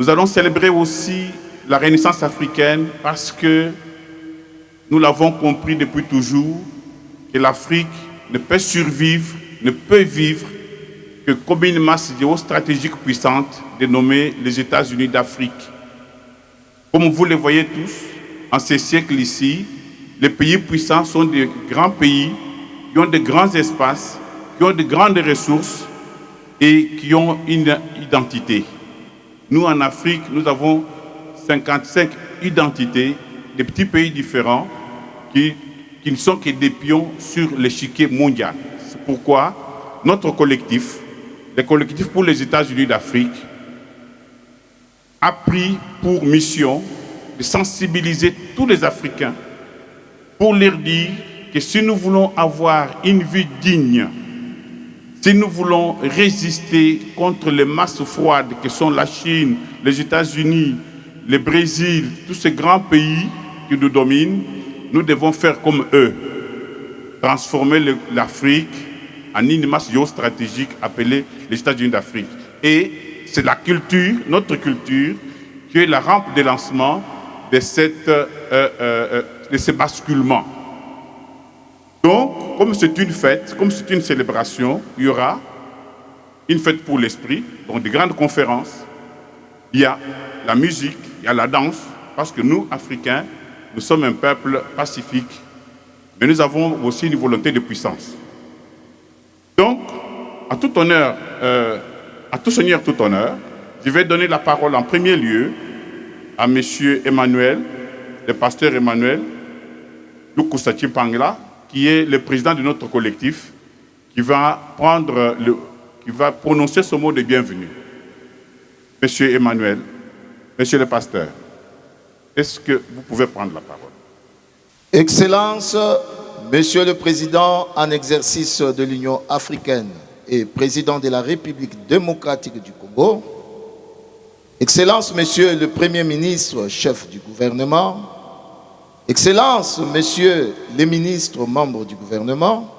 Nous allons célébrer aussi la Renaissance africaine parce que nous l'avons compris depuis toujours que l'Afrique ne peut survivre, ne peut vivre que comme une masse géostratégique puissante dénommée les États-Unis d'Afrique. Comme vous le voyez tous, en ces siècles ici, les pays puissants sont des grands pays qui ont de grands espaces, qui ont de grandes ressources et qui ont une identité. Nous, en Afrique, nous avons 55 identités, des petits pays différents qui ne sont que des pions sur l'échiquier mondial. C'est pourquoi notre collectif, le collectif pour les États-Unis d'Afrique, a pris pour mission de sensibiliser tous les Africains pour leur dire que si nous voulons avoir une vie digne, si nous voulons résister contre les masses froides que sont la Chine, les États-Unis, le Brésil, tous ces grands pays qui nous dominent, nous devons faire comme eux, transformer l'Afrique en une masse géostratégique appelée les États-Unis d'Afrique. Et c'est la culture, notre culture, qui est la rampe de lancement de ce basculement. Donc, comme c'est une fête, comme c'est une célébration, il y aura une fête pour l'esprit, donc des grandes conférences. Il y a la musique, il y a la danse, parce que nous, Africains, nous sommes un peuple pacifique, mais nous avons aussi une volonté de puissance. Donc, à tout honneur, à tout seigneur, tout honneur, je vais donner la parole en premier lieu à M. Emmanuel, le pasteur Emmanuel Lukusati Pangla, qui est le président de notre collectif, qui va prononcer ce mot de bienvenue. Monsieur Emmanuel, monsieur le pasteur, est-ce que vous pouvez prendre la parole? Excellence, monsieur le président en exercice de l'Union africaine et président de la République démocratique du Congo, Excellence, monsieur le Premier ministre, chef du gouvernement, Excellence, messieurs les ministres membres du gouvernement,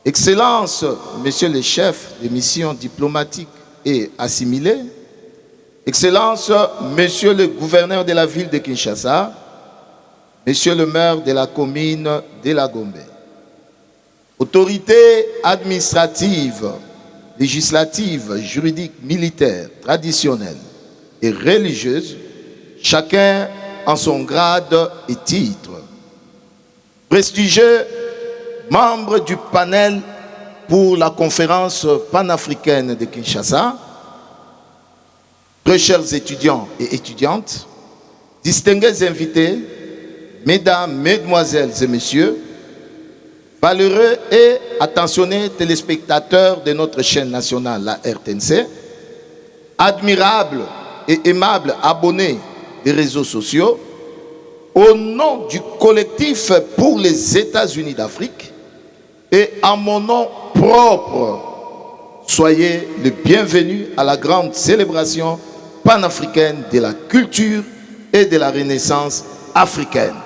Excellence, messieurs les chefs des missions diplomatiques et assimilées, Excellence, monsieur le gouverneur de la ville de Kinshasa, monsieur le maire de la commune de la Gombe, autorités administratives, législatives, juridiques, militaires, traditionnelles et religieuses, chacun en son grade et titre. Prestigieux membres du panel pour la conférence panafricaine de Kinshasa, très chers étudiants et étudiantes, distingués invités, mesdames, mesdemoiselles et messieurs, valeureux et attentionnés téléspectateurs de notre chaîne nationale, la RTNC, admirables et aimables abonnés des réseaux sociaux, au nom du collectif pour les États-Unis d'Afrique et en mon nom propre, soyez les bienvenus à la grande célébration panafricaine de la culture et de la Renaissance africaine.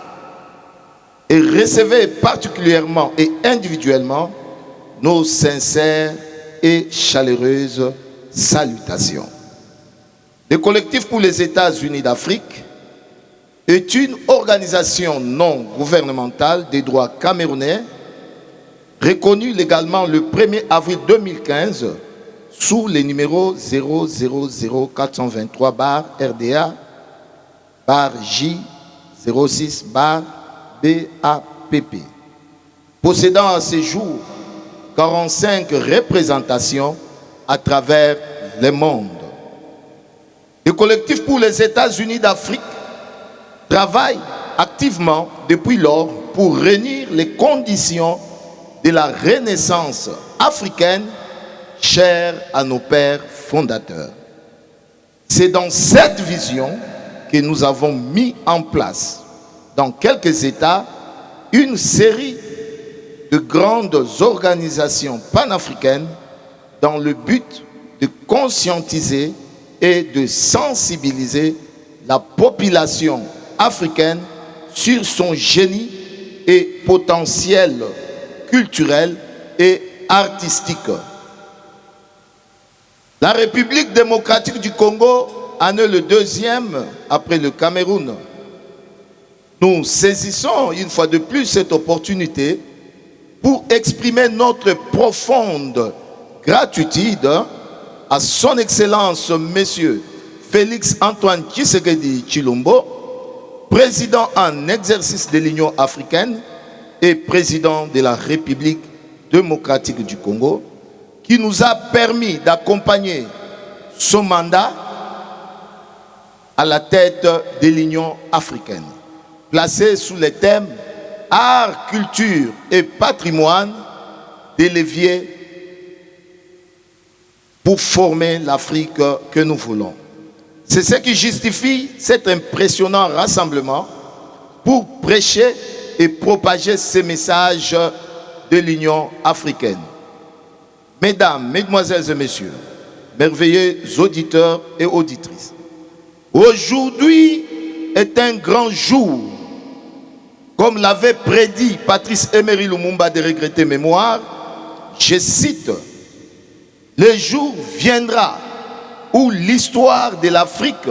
Et recevez particulièrement et individuellement nos sincères et chaleureuses salutations. Le collectif pour les États-Unis d'Afrique est une organisation non gouvernementale des droits camerounais reconnue légalement le 1er avril 2015 sous le numéro 000-423-J06-BAPP, possédant à ce jour 45 représentations à travers le monde. Le collectif pour les États-Unis d'Afrique travaille activement depuis lors pour réunir les conditions de la Renaissance africaine chère à nos pères fondateurs. C'est dans cette vision que nous avons mis en place dans quelques États une série de grandes organisations panafricaines dans le but de conscientiser et de sensibiliser la population africaine sur son génie et potentiel culturel et artistique. La République démocratique du Congo en est le deuxième après le Cameroun. Nous saisissons une fois de plus cette opportunité pour exprimer notre profonde gratitude à son Excellence, Monsieur Félix Antoine Tshisekedi Tshilombo, président en exercice de l'Union africaine et président de la République démocratique du Congo, qui nous a permis d'accompagner son mandat à la tête de l'Union africaine, placé sous les thèmes art, culture et patrimoine, des leviers pour former l'Afrique que nous voulons. C'est ce qui justifie cet impressionnant rassemblement pour prêcher et propager ces messages de l'Union africaine. Mesdames, Mesdemoiselles et Messieurs, merveilleux auditeurs et auditrices, aujourd'hui est un grand jour. Comme l'avait prédit Patrice Emery Lumumba de regretter mémoire, je cite, « Le jour viendra où l'histoire de l'Afrique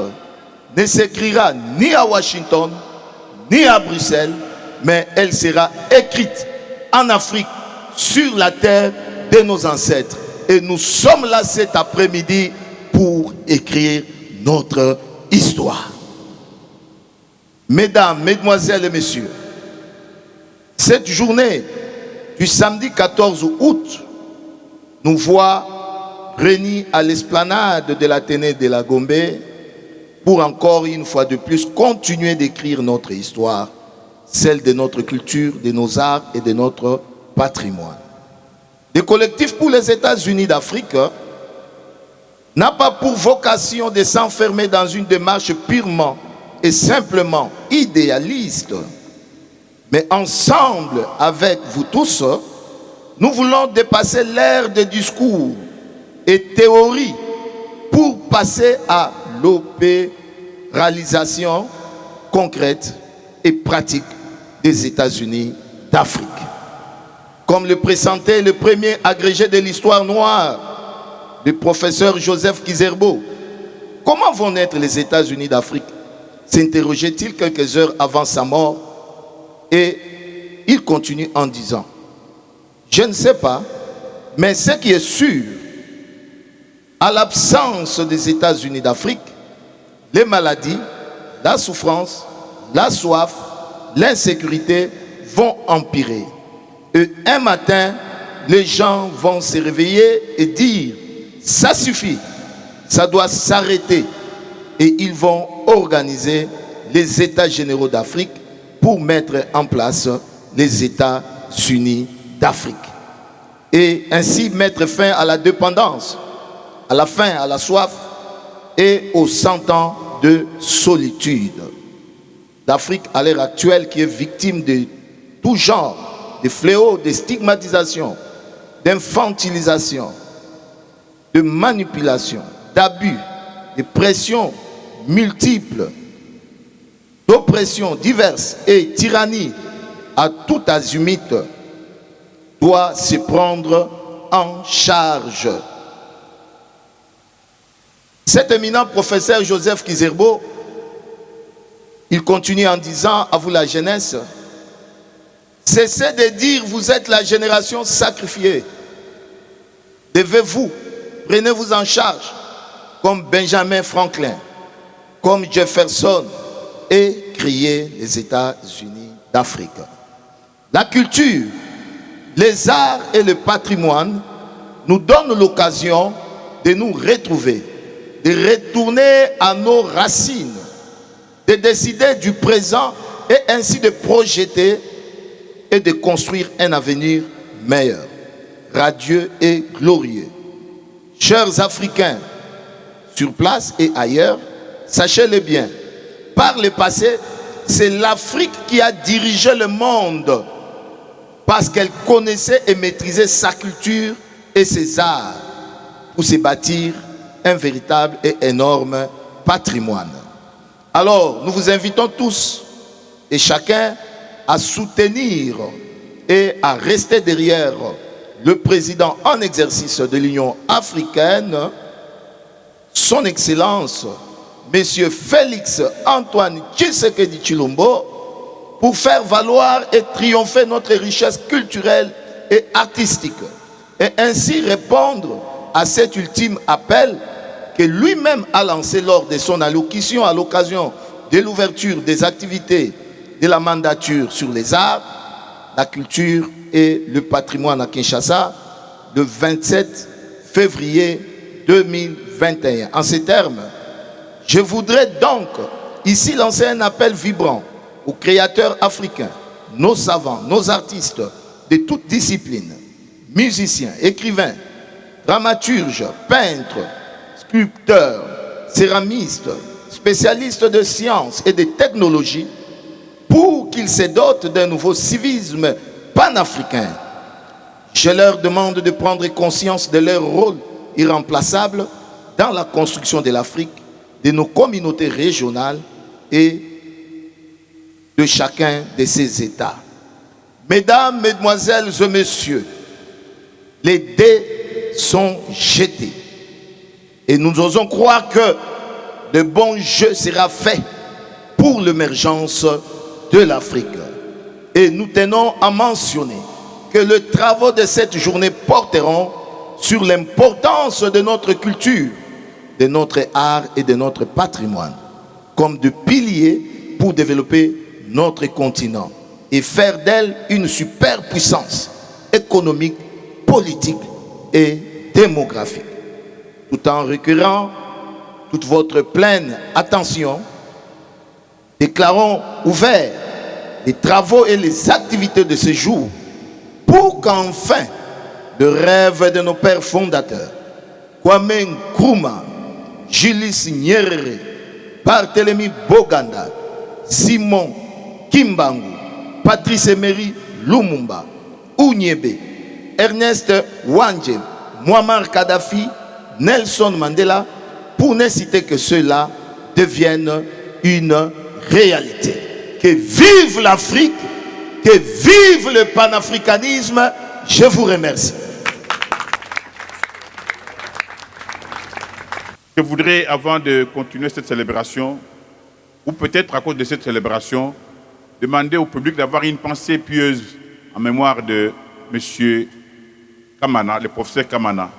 ne s'écrira ni à Washington, ni à Bruxelles, mais elle sera écrite en Afrique, sur la terre de nos ancêtres. Et nous sommes là cet après-midi pour écrire notre histoire. » Mesdames, Mesdemoiselles et Messieurs, cette journée du samedi 14 août nous voit réunis à l'esplanade de l'Athénée de la Gombe pour encore une fois de plus continuer d'écrire notre histoire, celle de notre culture, de nos arts et de notre patrimoine. Le collectif pour les États-Unis d'Afrique n'a pas pour vocation de s'enfermer dans une démarche purement et simplement idéaliste, mais ensemble avec vous tous, nous voulons dépasser l'ère des discours et théories pour passer à l'opéralisation concrète et pratique des États-Unis d'Afrique. Comme le pressentait le premier agrégé de l'histoire noire, le professeur Joseph Kizerbo, comment vont naître les États-Unis d'Afrique? S'interrogeait-il quelques heures avant sa mort, et il continue en disant, je ne sais pas, mais ce qui est sûr, à l'absence des États-Unis d'Afrique, les maladies, la souffrance, la soif, l'insécurité vont empirer. Et un matin, les gens vont se réveiller et dire, ça suffit, ça doit s'arrêter. Et ils vont organiser les États généraux d'Afrique pour mettre en place les États-Unis d'Afrique. Et ainsi mettre fin à la dépendance, à la faim, à la soif et aux 100 ans de solitude. L'Afrique à l'heure actuelle qui est victime de tout genre, de fléaux, de stigmatisation, d'infantilisation, de manipulation, d'abus, de pressions multiples, d'oppressions diverses et tyrannie à tout azimut, doit se prendre en charge. Cet éminent professeur Joseph Kizerbo, il continue en disant à vous la jeunesse, cessez de dire vous êtes la génération sacrifiée. Devez-vous, prenez-vous en charge comme Benjamin Franklin, comme Jefferson, et créez les États-Unis d'Afrique. La culture, les arts et le patrimoine nous donnent l'occasion de nous retrouver, de retourner à nos racines, de décider du présent et ainsi de projeter et de construire un avenir meilleur, radieux et glorieux. Chers Africains, sur place et ailleurs, sachez-le bien, par le passé, c'est l'Afrique qui a dirigé le monde parce qu'elle connaissait et maîtrisait sa culture et ses arts pour se bâtir un véritable et énorme patrimoine. Alors, nous vous invitons tous et chacun à soutenir et à rester derrière le président en exercice de l'Union africaine, son Excellence, M. Félix Antoine Tshisekedi Tshilombo, pour faire valoir et triompher notre richesse culturelle et artistique, et ainsi répondre à cet ultime appel que lui-même a lancé lors de son allocution à l'occasion de l'ouverture des activités de la mandature sur les arts, la culture et le patrimoine à Kinshasa le 27 février 2021. En ces termes, je voudrais donc ici lancer un appel vibrant aux créateurs africains, nos savants, nos artistes de toutes disciplines, musiciens, écrivains, dramaturges, peintres, sculpteurs, céramistes, spécialistes de sciences et de technologies, pour qu'ils se dotent d'un nouveau civisme panafricain. Je leur demande de prendre conscience de leur rôle irremplaçable dans la construction de l'Afrique, de nos communautés régionales et de chacun de ces États. Mesdames, Mesdemoiselles et Messieurs, les dés sont jetés. Et nous osons croire que le bon jeu sera fait pour l'émergence de l'Afrique. Et nous tenons à mentionner que les travaux de cette journée porteront sur l'importance de notre culture, de notre art et de notre patrimoine, comme de piliers pour développer notre continent et faire d'elle une superpuissance économique, politique et démographique. Tout en recueillant toute votre pleine attention, déclarons ouverts les travaux et les activités de ce jour pour qu'enfin le rêve de nos pères fondateurs, Kwame Nkrumah, Julius Nyerere, Barthélemy Boganda, Simon Kimbangu, Patrice Emery Lumumba, Unyebe, Ernest Wanje, Muammar Kadhafi, Nelson Mandela, pour ne citer que ceux-là, deviennent une réalité. Que vive l'Afrique, que vive le panafricanisme. Je vous remercie. Je voudrais, avant de continuer cette célébration, ou peut-être à cause de cette célébration, demander au public d'avoir une pensée pieuse en mémoire de M. Kamana, le professeur Kamana,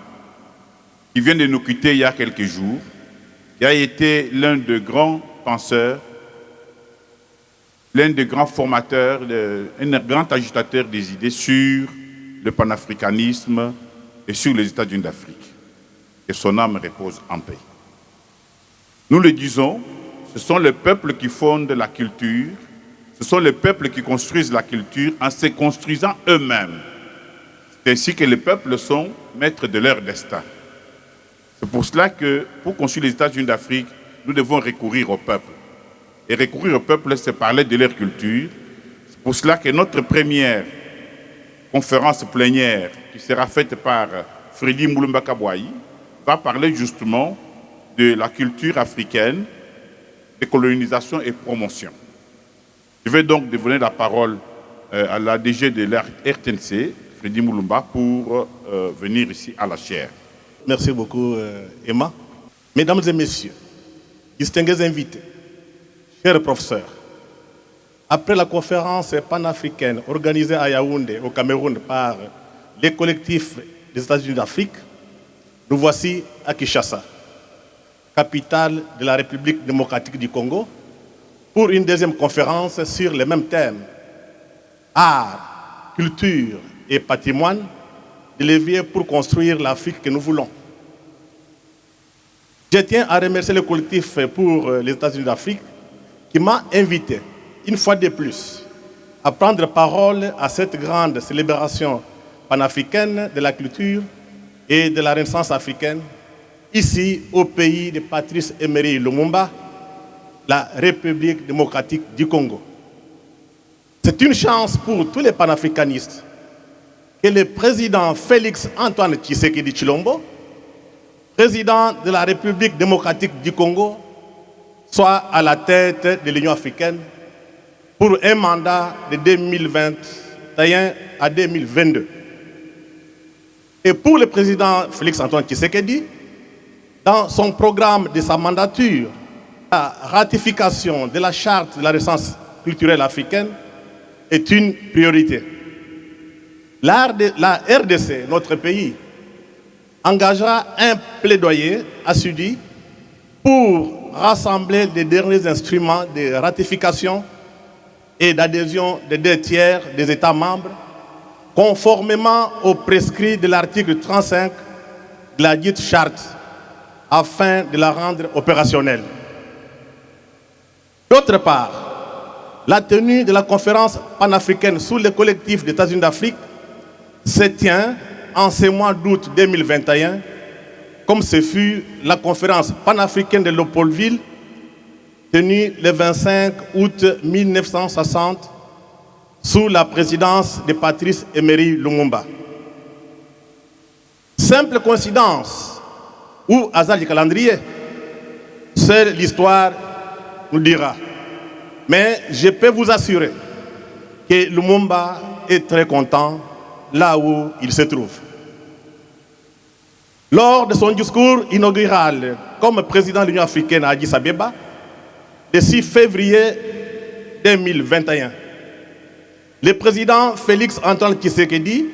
qui vient de nous quitter il y a quelques jours, qui a été l'un des grands penseurs, l'un des grands formateurs, un grand agitateur des idées sur le panafricanisme et sur les États-Unis d'Afrique. Que son âme repose en paix. Nous le disons, ce sont les peuples qui fondent la culture, ce sont les peuples qui construisent la culture en se construisant eux-mêmes. C'est ainsi que les peuples sont maîtres de leur destin. C'est pour cela que, pour construire les États-Unis d'Afrique, nous devons recourir au peuple. Et recourir au peuple, c'est parler de leur culture. C'est pour cela que notre première conférence plénière, qui sera faite par Freddy Moulumba Kabouaï, va parler justement de la culture africaine, de colonisation et promotion. Je vais donc donner la parole à la DG de la RTNC, Freddy Moulumba, pour venir ici à la chaire. Merci beaucoup, Emma. Mesdames et messieurs, distingués invités, chers professeurs, après la conférence panafricaine organisée à Yaoundé, au Cameroun, par les collectifs des États-Unis d'Afrique, nous voici à Kinshasa, capitale de la République démocratique du Congo, pour une deuxième conférence sur les mêmes thèmes, art, culture et patrimoine, de levier pour construire l'Afrique que nous voulons. Je tiens à remercier le collectif pour les États-Unis d'Afrique qui m'a invité, une fois de plus, à prendre parole à cette grande célébration panafricaine de la culture et de la Renaissance africaine, ici au pays de Patrice Emery Lumumba, la République démocratique du Congo. C'est une chance pour tous les panafricanistes que le président Félix Antoine Tshisekedi Tshilombo, président de la République démocratique du Congo, soit à la tête de l'Union africaine pour un mandat de 2021 à 2022. Et pour le président Félix Antoine Tshisekedi, dans son programme de sa mandature, la ratification de la charte de la Renaissance culturelle africaine est une priorité. La RDC, notre pays, engagera un plaidoyer assidu pour rassembler les derniers instruments de ratification et d'adhésion des 2/3 des États membres, conformément aux prescrits de l'article 35 de la dite charte, afin de la rendre opérationnelle. D'autre part, la tenue de la conférence panafricaine sous le collectif des États-Unis d'Afrique se tient en ce mois d'août 2021, comme ce fut la conférence panafricaine de Léopoldville, tenue le 25 août 1960, sous la présidence de Patrice Emery Lumumba. Simple coïncidence ou hasard du calendrier, seule l'histoire nous dira. Mais je peux vous assurer que Lumumba est très content là où il se trouve. Lors de son discours inaugural comme président de l'Union africaine à Addis Abeba, le 6 février 2021, le président Félix Antoine Tshisekedi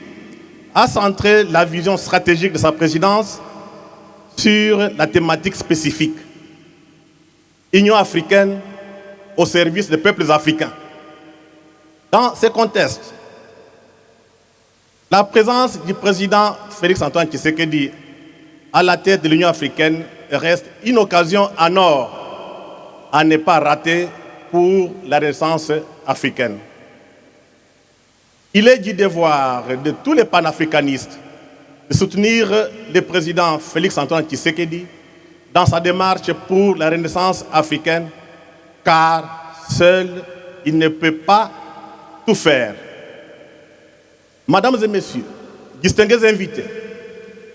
a centré la vision stratégique de sa présidence sur la thématique spécifique. Union africaine au service des peuples africains. Dans ce contexte, la présence du président Félix Antoine Tshisekedi à la tête de l'Union africaine reste une occasion en or à ne pas rater pour la Renaissance africaine. Il est du devoir de tous les panafricanistes de soutenir le président Félix Antoine Tshisekedi dans sa démarche pour la Renaissance africaine, car seul il ne peut pas tout faire. Mesdames et messieurs, distingués invités,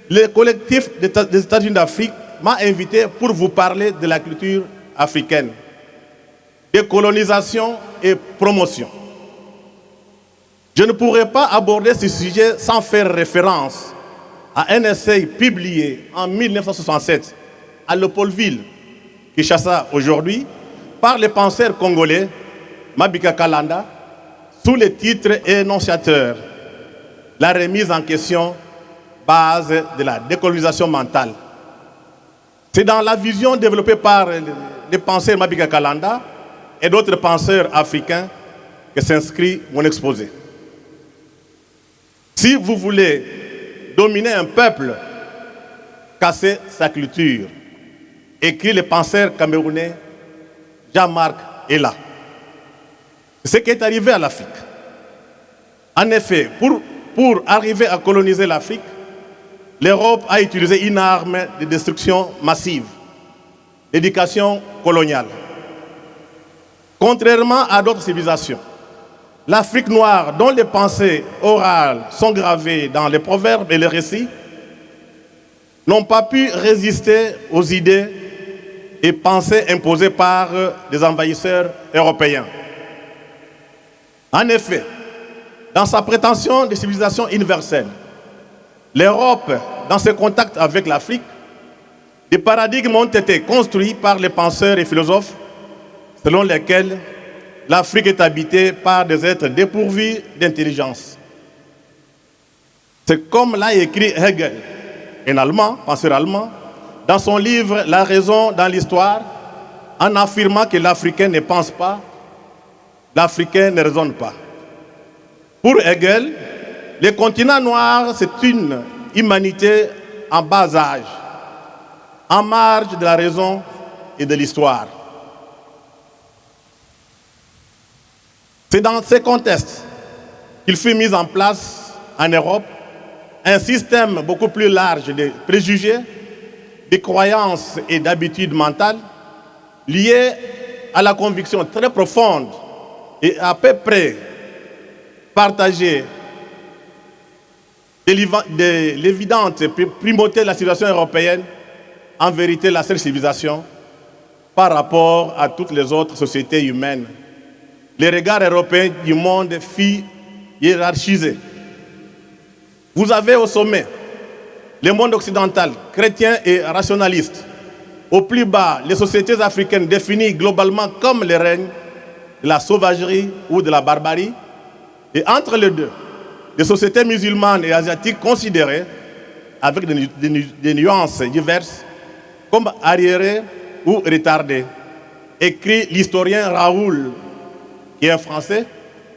le collectif des États-Unis d'Afrique m'a invité pour vous parler de la culture africaine, décolonisation et promotion. Je ne pourrais pas aborder ce sujet sans faire référence à un essai publié en 1967 à Léopoldville, Kinshasa aujourd'hui, par le penseur congolais Mabika Kalanda, sous le titre et énonciateur « La remise en question, base de la décolonisation mentale ». C'est dans la vision développée par le penseur Mabika Kalanda et d'autres penseurs africains que s'inscrit mon exposé. Si vous voulez dominer un peuple, casser sa culture, écrit le penseur camerounais Jean-Marc Ella. C'est ce qui est arrivé à l'Afrique. En effet, pour arriver à coloniser l'Afrique, l'Europe a utilisé une arme de destruction massive, l'éducation coloniale. Contrairement à d'autres civilisations, l'Afrique noire, dont les pensées orales sont gravées dans les proverbes et les récits, n'ont pas pu résister aux idées et pensées imposées par des envahisseurs européens. En effet, dans sa prétention de civilisation universelle, l'Europe, dans ses contacts avec l'Afrique, des paradigmes ont été construits par les penseurs et philosophes selon lesquels l'Afrique est habitée par des êtres dépourvus d'intelligence. C'est comme l'a écrit Hegel, un Allemand, penseur allemand, dans son livre « La raison dans l'histoire », en affirmant que l'Africain ne pense pas, l'Africain ne raisonne pas. Pour Hegel, le continent noir, c'est une humanité en bas âge, en marge de la raison et de l'histoire. C'est dans ce contexte qu'il fut mis en place en Europe un système beaucoup plus large de préjugés, de croyances et d'habitudes mentales liées à la conviction très profonde et à peu près partagée de l'évidente primauté de la civilisation européenne, en vérité la seule civilisation par rapport à toutes les autres sociétés humaines. Les regards européens du monde furent hiérarchisés. Vous avez au sommet le monde occidental, chrétien et rationaliste, Au plus bas, les sociétés africaines définies globalement comme les règnes de la sauvagerie ou de la barbarie. Et entre les deux, les sociétés musulmanes et asiatiques considérées, avec des nuances diverses, comme arriérées ou retardées, écrit l'historien Raoul, qui est un Français,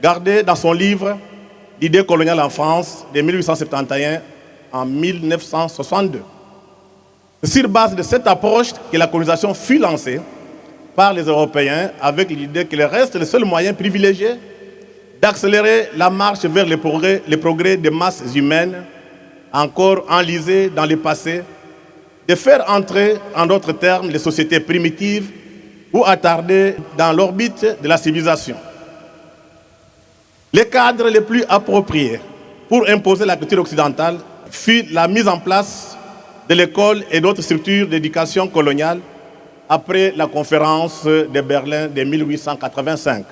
gardé dans son livre « L'idée coloniale en France » de 1871 en 1962. C'est sur base de cette approche que la colonisation fut lancée par les Européens avec l'idée qu'il reste le seul moyen privilégié d'accélérer la marche vers les progrès des masses humaines, encore enlisées dans le passé, de faire entrer, en d'autres termes, les sociétés primitives ou attardées dans l'orbite de la civilisation. Les cadres les plus appropriés pour imposer la culture occidentale fut la mise en place de l'école et d'autres structures d'éducation coloniale après la conférence de Berlin de 1885.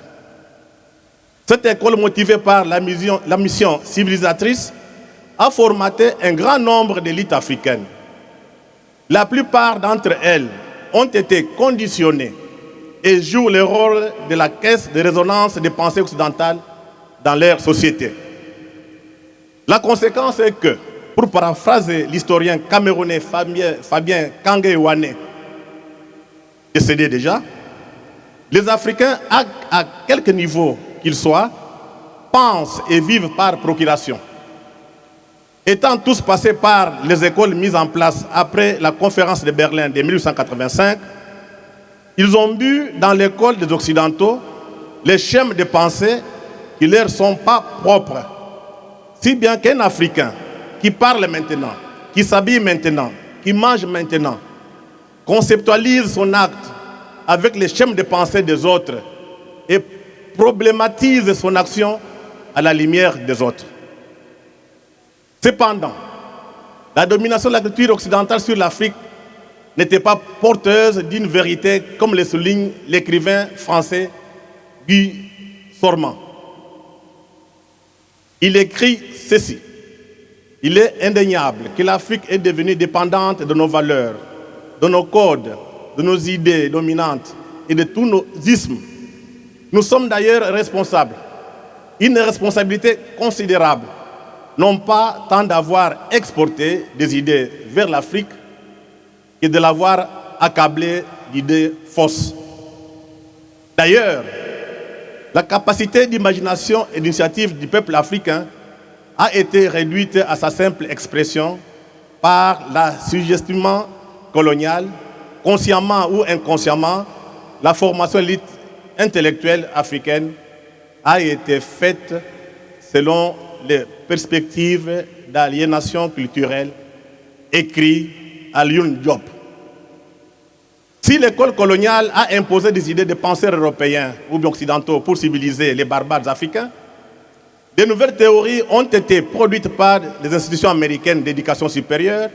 Cette école, motivée par la mission civilisatrice, a formaté un grand nombre d'élites africaines. La plupart d'entre elles ont été conditionnées et jouent le rôle de la caisse de résonance des pensées occidentales dans leur société. La conséquence est que, pour paraphraser l'historien camerounais Fabien Kangé-Ouané, décédé déjà, les Africains, à quelque niveau qu'ils soient, pensent et vivent par procuration. Étant tous passés par les écoles mises en place après la conférence de Berlin de 1885, ils ont bu dans l'école des Occidentaux les schèmes de pensée qui ne leur sont pas propres. Si bien qu'un Africain qui parle maintenant, qui s'habille maintenant, qui mange maintenant, conceptualise son acte avec les schèmes de pensée des autres et problématise son action à la lumière des autres. Cependant, la domination de la culture occidentale sur l'Afrique n'était pas porteuse d'une vérité, comme le souligne l'écrivain français Guy Sorman. Il écrit ceci: « Il est indéniable que l'Afrique est devenue dépendante de nos valeurs, de nos codes, de nos idées dominantes et de tous nos ismes. Nous sommes d'ailleurs responsables, une responsabilité considérable, non pas tant d'avoir exporté des idées vers l'Afrique que de l'avoir accablé d'idées fausses. D'ailleurs, la capacité d'imagination et d'initiative du peuple africain a été réduite à sa simple expression par l'assujettissement colonial, consciemment ou inconsciemment. La formation élite intellectuelle africaine a été faite selon les perspectives d'aliénation culturelle, écrit Alioune Diop. Si l'école coloniale a imposé des idées de penseurs européens ou occidentaux pour civiliser les barbares africains, de nouvelles théories ont été produites par les institutions américaines d'éducation supérieure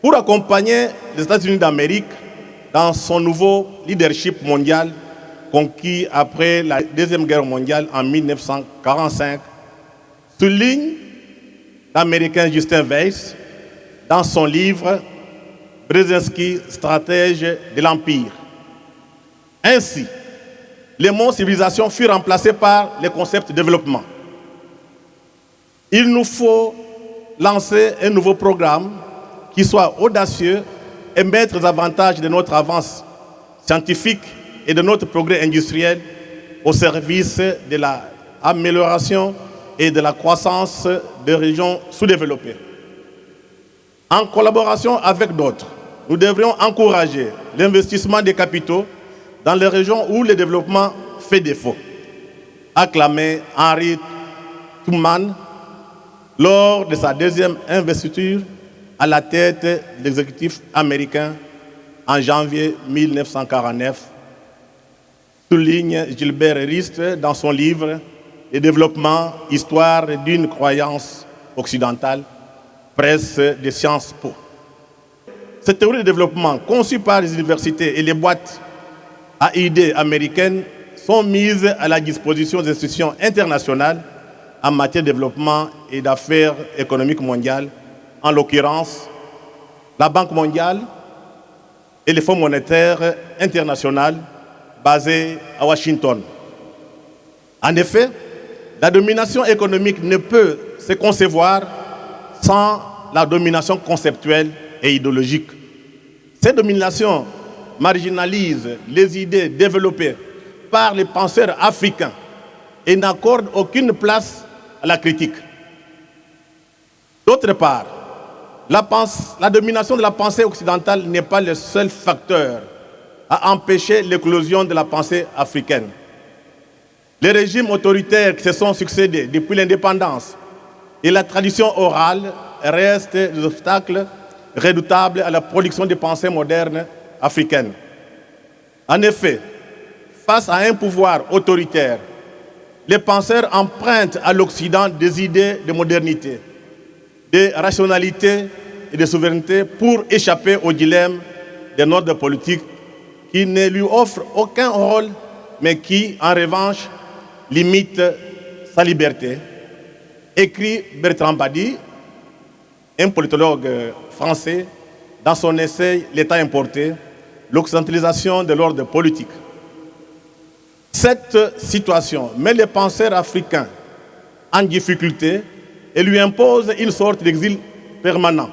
pour accompagner les États-Unis d'Amérique dans son nouveau leadership mondial conquis après la Deuxième Guerre mondiale en 1945, souligne l'Américain Justin Weiss dans son livre « Brzezinski, stratège de l'Empire ». Ainsi, les mots civilisation furent remplacés par le concept de développement. Il nous faut lancer un nouveau programme qui soit audacieux et mettre les avantages de notre avance scientifique et de notre progrès industriel au service de l'amélioration et de la croissance des régions sous-développées. En collaboration avec d'autres, nous devrions encourager l'investissement des capitaux dans les régions où le développement fait défaut. Acclamé Henry Truman lors de sa deuxième investiture à la tête de l'exécutif américain en janvier 1949, souligne Gilbert Rist dans son livre « Le développement, histoire d'une croyance occidentale », presse de Sciences Po. Cette théorie de développement, conçue par les universités et les boîtes à idées américaines, sont mises à la disposition des institutions internationales en matière de développement et d'affaires économiques mondiales, en l'occurrence la Banque mondiale, et le Fonds monétaire international basé à Washington. En effet, la domination économique ne peut se concevoir sans la domination conceptuelle et idéologique. Cette domination marginalise les idées développées par les penseurs africains et n'accorde aucune place à la critique. D'autre part, la domination de la pensée occidentale n'est pas le seul facteur à empêcher l'éclosion de la pensée africaine. Les régimes autoritaires qui se sont succédés depuis l'indépendance et la tradition orale restent des obstacles redoutables à la production de pensée moderne africaine. En effet, face à un pouvoir autoritaire, les penseurs empruntent à l'Occident des idées de modernité, de rationalité et de souveraineté pour échapper au dilemme des ordres politiques qui ne lui offrent aucun rôle, mais qui, en revanche, limite sa liberté. Écrit Bertrand Badi, un politologue français, dans son essai « L'État importé, l'occidentalisation de l'ordre politique ». Cette situation met les penseurs africains en difficulté et lui impose une sorte d'exil permanent.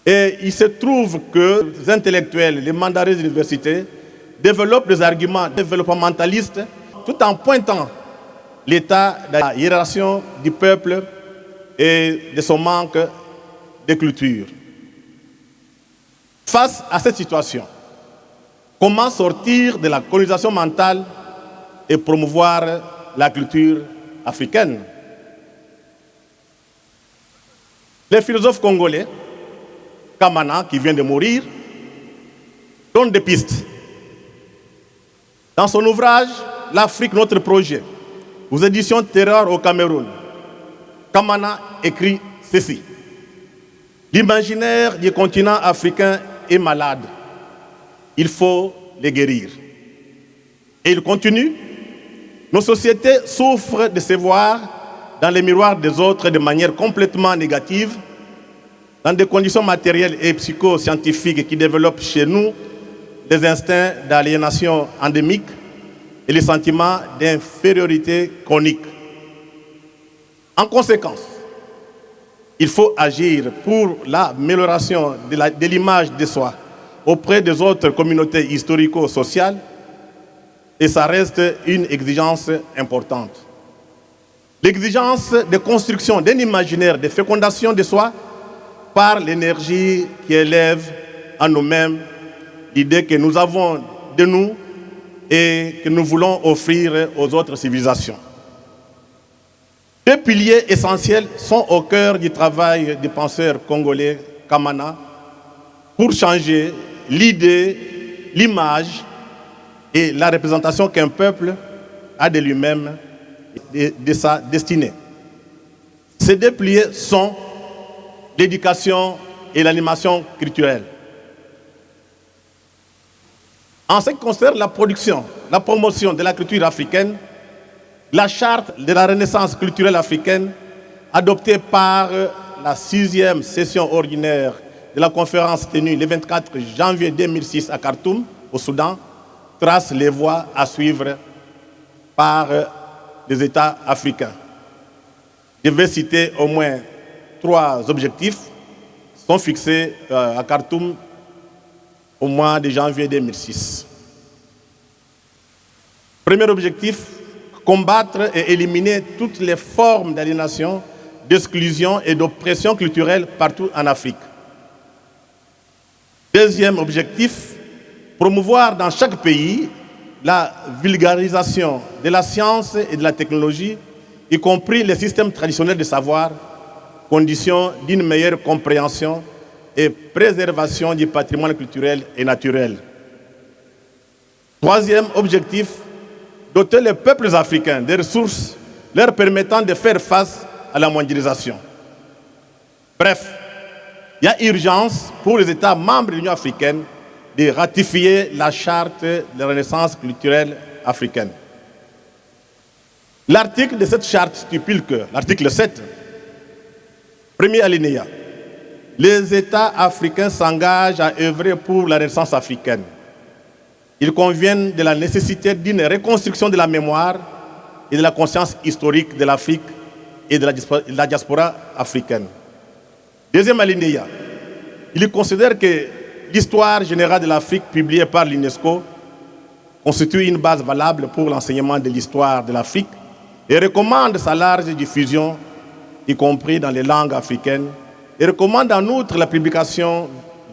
Et il se trouve que les intellectuels, les mandarins des universités, développent des arguments développementalistes tout en pointant l'état de la hiérarchie du peuple et de son manque de culture. Face à cette situation, comment sortir de la colonisation mentale et promouvoir la culture africaine? Les philosophes congolais, Kamana, qui vient de mourir, donnent des pistes. Dans son ouvrage « L'Afrique, notre projet », aux éditions Terreur au Cameroun, Kamana écrit ceci. L'imaginaire du continent africain est malade. Il faut les guérir. Et il continue. Nos sociétés souffrent de se voir dans les miroirs des autres de manière complètement négative, dans des conditions matérielles et psychoscientifiques qui développent chez nous des instincts d'aliénation endémique et les sentiments d'infériorité chronique. En conséquence, il faut agir pour l'amélioration de l'image de soi auprès des autres communautés historico-sociales et ça reste une exigence importante. L'exigence de construction d'un imaginaire de fécondation de soi par l'énergie qui élève en nous-mêmes l'idée que nous avons de nous et que nous voulons offrir aux autres civilisations. Deux piliers essentiels sont au cœur du travail du penseur congolais Kamana pour changer l'idée, l'image et la représentation qu'un peuple a de lui-même et de sa destinée. Ces deux piliers sont l'éducation et l'animation culturelle. En ce qui concerne la production, la promotion de la culture africaine, la charte de la Renaissance culturelle africaine, adoptée par la 6e session ordinaire de la conférence tenue le 24 janvier 2006 à Khartoum, au Soudan, trace les voies à suivre par les États africains. Je vais citer au moins 3 objectifs qui sont fixés à Khartoum au mois de janvier 2006. Premier objectif, combattre et éliminer toutes les formes d'aliénation, d'exclusion et d'oppression culturelle partout en Afrique. Deuxième objectif, promouvoir dans chaque pays la vulgarisation de la science et de la technologie, y compris les systèmes traditionnels de savoir, condition d'une meilleure compréhension et préservation du patrimoine culturel et naturel. Troisième objectif, doter les peuples africains des ressources leur permettant de faire face à la mondialisation. Bref, il y a urgence pour les États membres de l'Union africaine de ratifier la charte de la Renaissance culturelle africaine. L'article de cette charte stipule que, l'article 7, premier alinéa, les États africains s'engagent à œuvrer pour la renaissance africaine. Ils conviennent de la nécessité d'une reconstruction de la mémoire et de la conscience historique de l'Afrique et de la diaspora africaine. Deuxième alinéa, il considère que l'histoire générale de l'Afrique publiée par l'UNESCO constitue une base valable pour l'enseignement de l'histoire de l'Afrique et recommande sa large diffusion, y compris dans les langues africaines, et recommande en outre la publication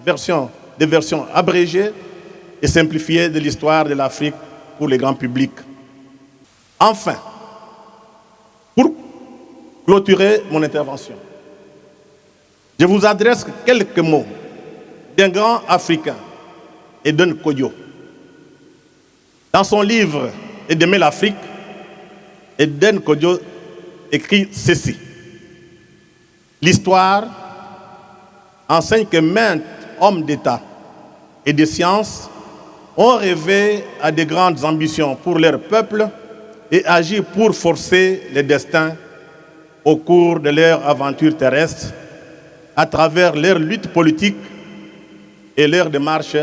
de versions abrégées et simplifiées de l'histoire de l'Afrique pour le grand public. Enfin, pour clôturer mon intervention, je vous adresse quelques mots d'un grand Africain, Eden Kodjo. Dans son livre « Aimer l'Afrique », Eden Kodjo écrit ceci. L'histoire enseigne que maints hommes d'État et de science ont rêvé à de grandes ambitions pour leur peuple et agi pour forcer le destin au cours de leur aventure terrestre à travers leur lutte politique et leur démarche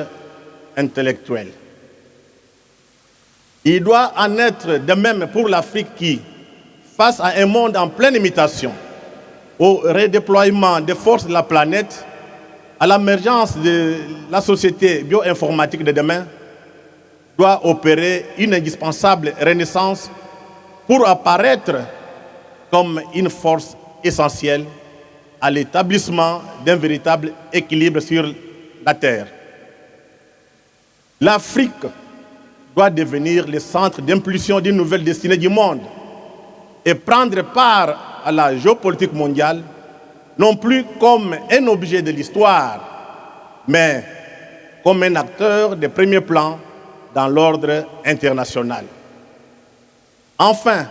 intellectuelle. Il doit en être de même pour l'Afrique qui, face à un monde en pleine imitation, au redéploiement des forces de la planète, à l'émergence de la société bioinformatique de demain, doit opérer une indispensable renaissance pour apparaître comme une force essentielle à l'établissement d'un véritable équilibre sur la Terre. L'Afrique doit devenir le centre d'impulsion d'une nouvelle destinée du monde et prendre part à la géopolitique mondiale, non plus comme un objet de l'histoire, mais comme un acteur de premier plan dans l'ordre international. Enfin,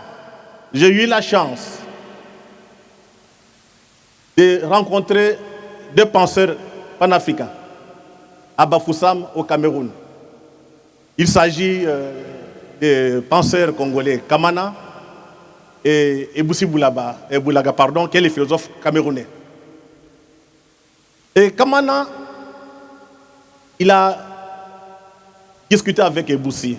j'ai eu la chance de rencontrer deux penseurs panafricains à Bafoussam, au Cameroun. Il s'agit des penseurs congolais Kamana et Boussi Boulaga, qui est le philosophe camerounais. Et Kamana, il a discuté avec Eboussi.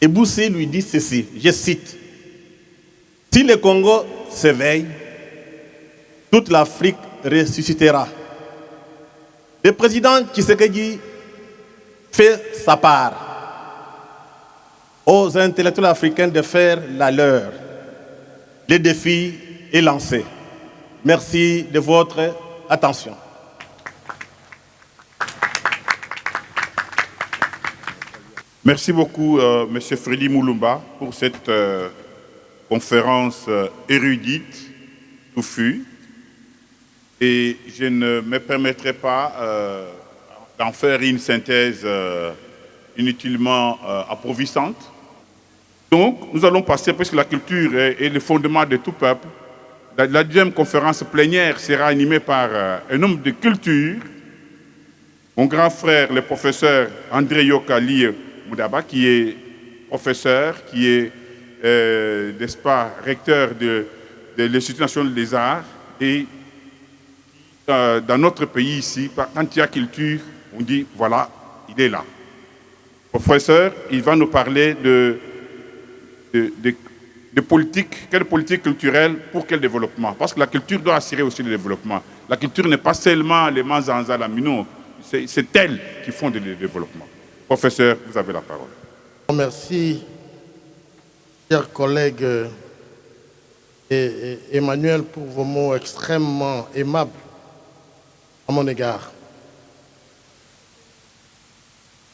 Eboussi lui dit ceci, je cite, « Si le Congo s'éveille, toute l'Afrique ressuscitera. » Le président Tshisekedi fait sa part aux intellectuels africains de faire la leur. Le défi est lancé. Merci de votre attention. Merci beaucoup, M. Freddy Moulumba, pour cette conférence érudite, touffue. Et je ne me permettrai pas d'en faire une synthèse inutilement approvissante. Donc, nous allons passer, puisque la culture est le fondement de tout peuple. La deuxième conférence plénière sera animée par un homme de culture, mon grand frère, le professeur André Yokali Moudaba, qui est professeur, qui est, n'est-ce pas, recteur de l'Institut national des arts. Et dans notre pays ici, quand il y a culture, on dit, voilà, il est là. Professeur, il va nous parler de politique, quelle politique culturelle pour quel développement. Parce que la culture doit assurer aussi le développement. La culture n'est pas seulement les Manzanza, la Mino, c'est elles qui font le développement. Professeur, vous avez la parole. Merci, chers collègues et Emmanuel, pour vos mots extrêmement aimables à mon égard.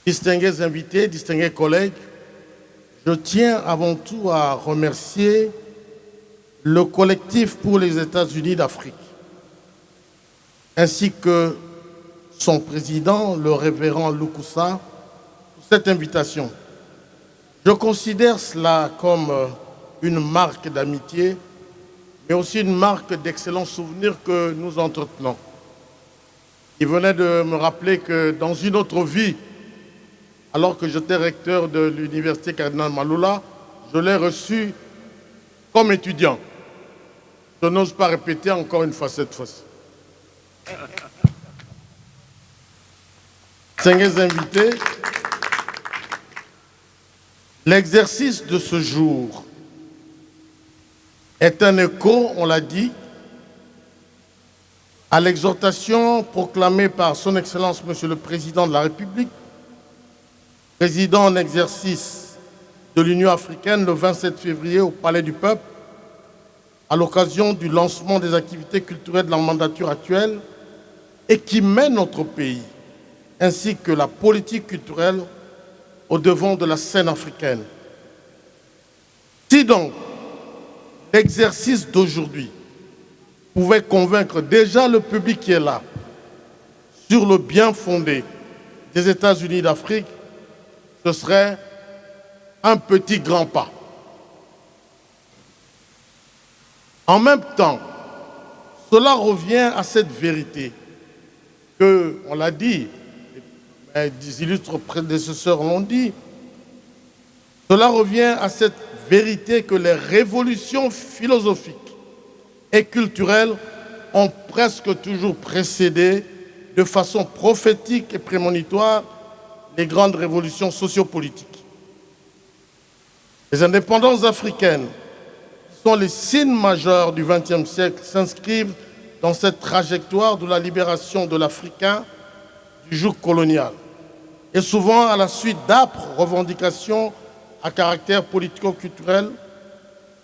Distingués invités, distingués collègues, je tiens avant tout à remercier le collectif pour les États-Unis d'Afrique, ainsi que son président, le révérend Lukusa, pour cette invitation. Je considère cela comme une marque d'amitié, mais aussi une marque d'excellents souvenirs que nous entretenons. Il venait de me rappeler que dans une autre vie, alors que j'étais recteur de l'université Cardinal Maloula, je l'ai reçu comme étudiant. Je n'ose pas répéter encore une fois cette fois-ci. Distingués invités, l'exercice de ce jour est un écho, on l'a dit, à l'exhortation proclamée par son Excellence Monsieur le Président de la République, président en exercice de l'Union africaine le 27 février au Palais du Peuple, à l'occasion du lancement des activités culturelles de la mandature actuelle et qui met notre pays, ainsi que la politique culturelle, au devant de la scène africaine. Si donc l'exercice d'aujourd'hui pouvait convaincre déjà le public qui est là sur le bien fondé des États-Unis d'Afrique, ce serait un petit grand pas. En même temps, cela revient à cette vérité que, on l'a dit, des illustres prédécesseurs l'ont dit, cela revient à cette vérité que les révolutions philosophiques et culturelles ont presque toujours précédé de façon prophétique et prémonitoire les grandes révolutions sociopolitiques. Les indépendances africaines, qui sont les signes majeurs du XXe siècle, s'inscrivent dans cette trajectoire de la libération de l'Africain du joug colonial, et souvent à la suite d'âpres revendications à caractère politico-culturel,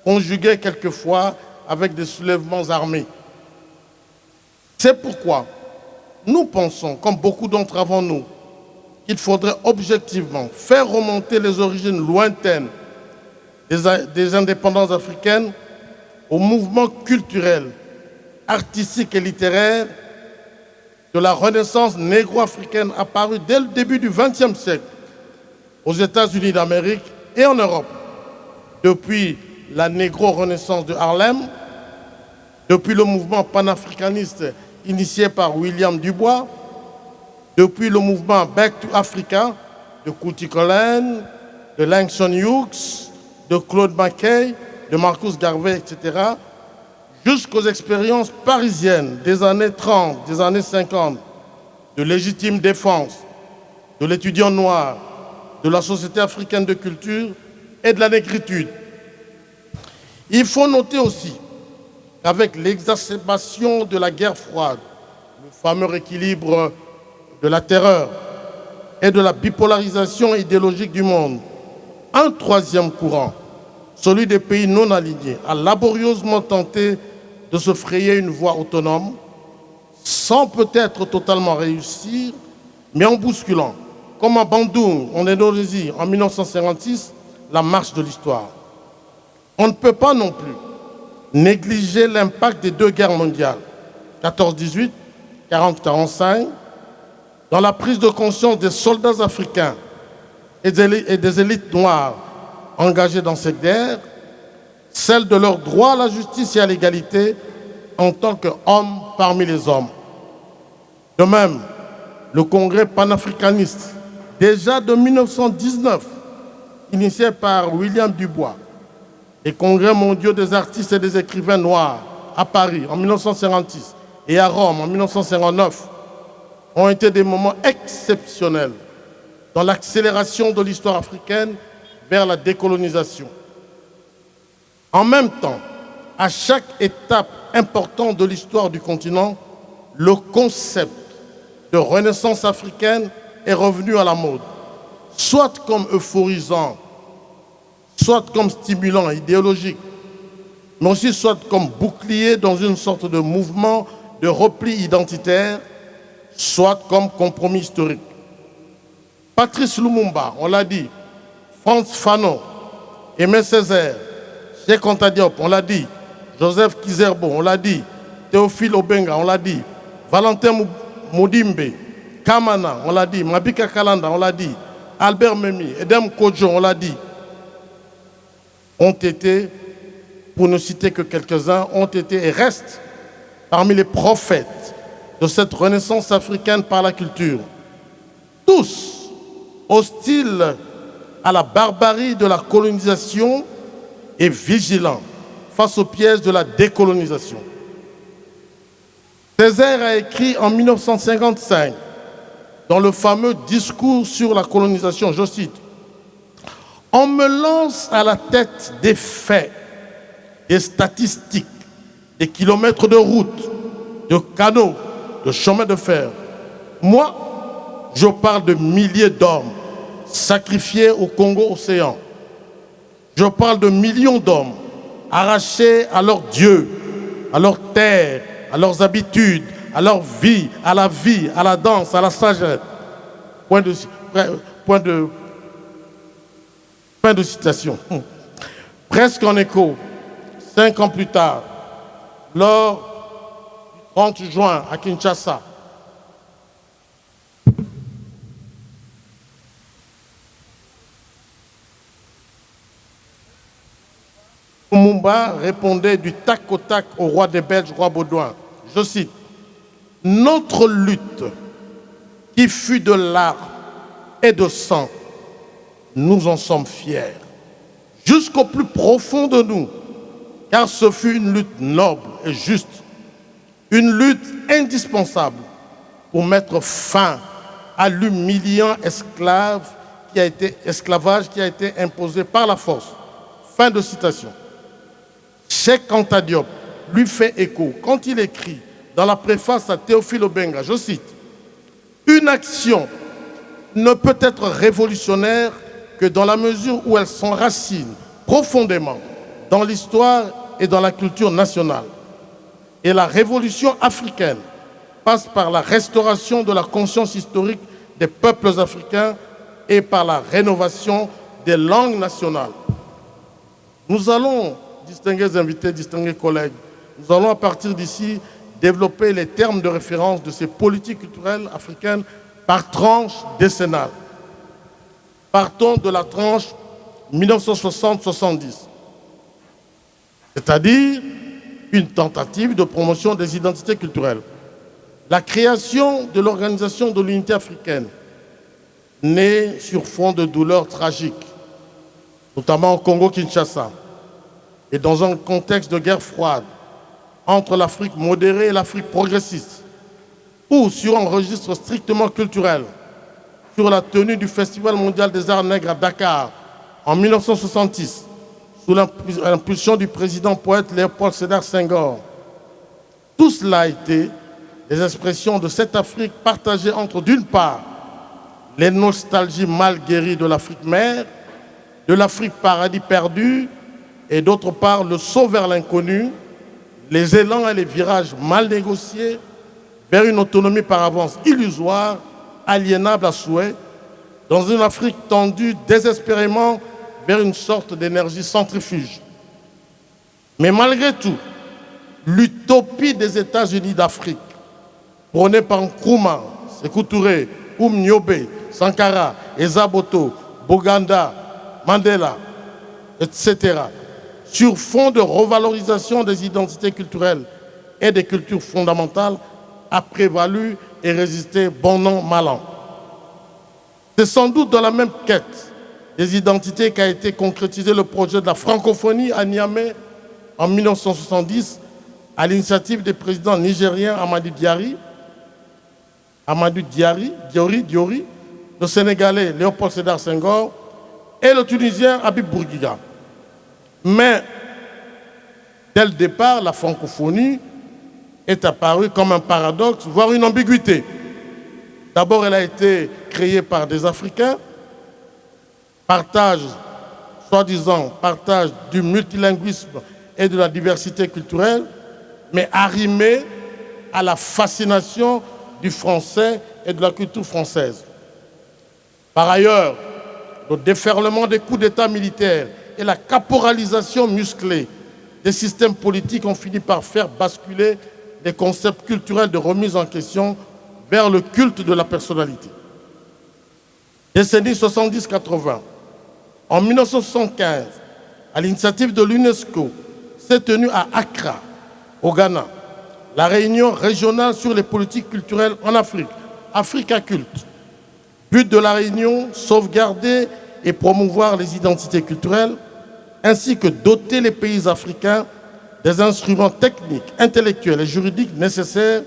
conjuguées quelquefois avec des soulèvements armés. C'est pourquoi nous pensons, comme beaucoup d'entre avant nous, qu'il faudrait objectivement faire remonter les origines lointaines des indépendances africaines au mouvement culturel, artistique et littéraire de la Renaissance négro-africaine apparue dès le début du XXe siècle aux États-Unis d'Amérique et en Europe, depuis la négro-renaissance de Harlem, depuis le mouvement panafricaniste initié par William Du Bois, depuis le mouvement Back to Africa de Kuti Collin, de Langston Hughes, de Claude McKay, de Marcus Garvey, etc., jusqu'aux expériences parisiennes des années 30, des années 50, de légitime défense, de l'étudiant noir, de la Société africaine de culture et de la négritude. Il faut noter aussi qu'avec l'exacerbation de la guerre froide, le fameux équilibre de la terreur et de la bipolarisation idéologique du monde, un troisième courant, celui des pays non alignés, a laborieusement tenté de se frayer une voie autonome, sans peut-être totalement réussir, mais en bousculant, comme à Bandung, en Indonésie, en 1956, la marche de l'histoire. On ne peut pas non plus négliger l'impact des deux guerres mondiales, 14-18, 40-45, dans la prise de conscience des soldats africains et des élites noires engagées dans cette guerre, celle de leur droit à la justice et à l'égalité en tant qu'hommes parmi les hommes. De même, le Congrès panafricaniste, déjà de 1919, initié par William Du Bois, les Congrès mondiaux des artistes et des écrivains noirs à Paris en 1956 et à Rome en 1959, ont été des moments exceptionnels dans l'accélération de l'histoire africaine vers la décolonisation. En même temps, à chaque étape importante de l'histoire du continent, le concept de renaissance africaine est revenu à la mode, soit comme euphorisant, soit comme stimulant idéologique, mais aussi soit comme bouclier dans une sorte de mouvement de repli identitaire, soit comme compromis historique. Patrice Lumumba, on l'a dit, Frantz Fanon, Aimé Césaire, Cheikh Anta Diop, on l'a dit, Joseph Kizerbo, on l'a dit, Théophile Obenga, on l'a dit, Valentin Mudimbe, Kamana, on l'a dit, Mabika Kalanda, on l'a dit, Albert Memmi, Edem Kodjo, on l'a dit, ont été, pour ne citer que quelques-uns, ont été et restent parmi les prophètes de cette renaissance africaine par la culture. Tous hostiles à la barbarie de la colonisation et vigilants face aux pièges de la décolonisation. Césaire a écrit en 1955, dans le fameux discours sur la colonisation, je cite, « On me lance à la tête des faits, des statistiques, des kilomètres de routes, de canaux, de chemins de fer. Moi, je parle de milliers d'hommes sacrifiés au Congo-Océan. Je parle de millions d'hommes arrachés à leurs dieux, à leur terre, à leurs habitudes, à leur vie, à la danse, à la sagesse. » Fin de citation. Presque en écho, 5 ans plus tard, lors du 30 juin à Kinshasa, Lumumba répondait du tac au tac au roi des Belges, roi Baudouin. Je cite, « Notre lutte, qui fut de larmes et de sang, nous en sommes fiers, jusqu'au plus profond de nous, car ce fut une lutte noble et juste, une lutte indispensable pour mettre fin à l'humiliant esclavage qui a été imposé par la force. » Fin de citation. Cheikh Anta Diop lui fait écho quand il écrit dans la préface à Théophile Obenga, je cite, « Une action ne peut être révolutionnaire que dans la mesure où elle s'enracine profondément dans l'histoire et dans la culture nationale. Et la révolution africaine passe par la restauration de la conscience historique des peuples africains et par la rénovation des langues nationales. » Nous allons, distingués invités, distingués collègues, nous allons à partir d'ici développer les termes de référence de ces politiques culturelles africaines par tranche décennale. Partons de la tranche 1960-70, c'est-à-dire une tentative de promotion des identités culturelles. La création de l'Organisation de l'Unité africaine, née sur fond de douleurs tragiques, notamment au Congo-Kinshasa, et dans un contexte de guerre froide entre l'Afrique modérée et l'Afrique progressiste, ou sur un registre strictement culturel, sur la tenue du Festival mondial des arts nègres à Dakar en 1966, sous l'impulsion du président poète Léopold Sédar Senghor. Tout cela a été des expressions de cette Afrique partagée entre, d'une part, les nostalgies mal guéries de l'Afrique mère, de l'Afrique paradis perdu, et d'autre part, le saut vers l'inconnu, les élans et les virages mal négociés vers une autonomie par avance illusoire, aliénable à souhait, dans une Afrique tendue désespérément vers une sorte d'énergie centrifuge. Mais malgré tout, l'utopie des États-Unis d'Afrique, prônée par Nkrumah, Sékou Touré, Nyobe, Sankara, Eza Boto, Boganda, Mandela, etc., sur fond de revalorisation des identités culturelles et des cultures fondamentales, a prévalu et résisté bon an, mal an. C'est sans doute dans la même quête des identités qu'a été concrétisé le projet de la francophonie à Niamey en 1970 à l'initiative des présidents nigériens Amadou Diori, le Sénégalais Léopold Sédar Senghor et le Tunisien Habib Bourguiba. Mais dès le départ, la francophonie est apparue comme un paradoxe, voire une ambiguïté. D'abord, elle a été créée par des Africains, soi-disant partage du multilinguisme et de la diversité culturelle, mais arrimée à la fascination du français et de la culture française. Par ailleurs, le déferlement des coups d'État militaires et la caporalisation musclée des systèmes politiques ont fini par faire basculer les concepts culturels de remise en question vers le culte de la personnalité. Décennie 70-80. En 1975, à l'initiative de l'UNESCO, s'est tenue à Accra, au Ghana, la réunion régionale sur les politiques culturelles en Afrique, Africa Culte. But de la réunion, sauvegarder et promouvoir les identités culturelles, ainsi que doter les pays africains des instruments techniques, intellectuels et juridiques nécessaires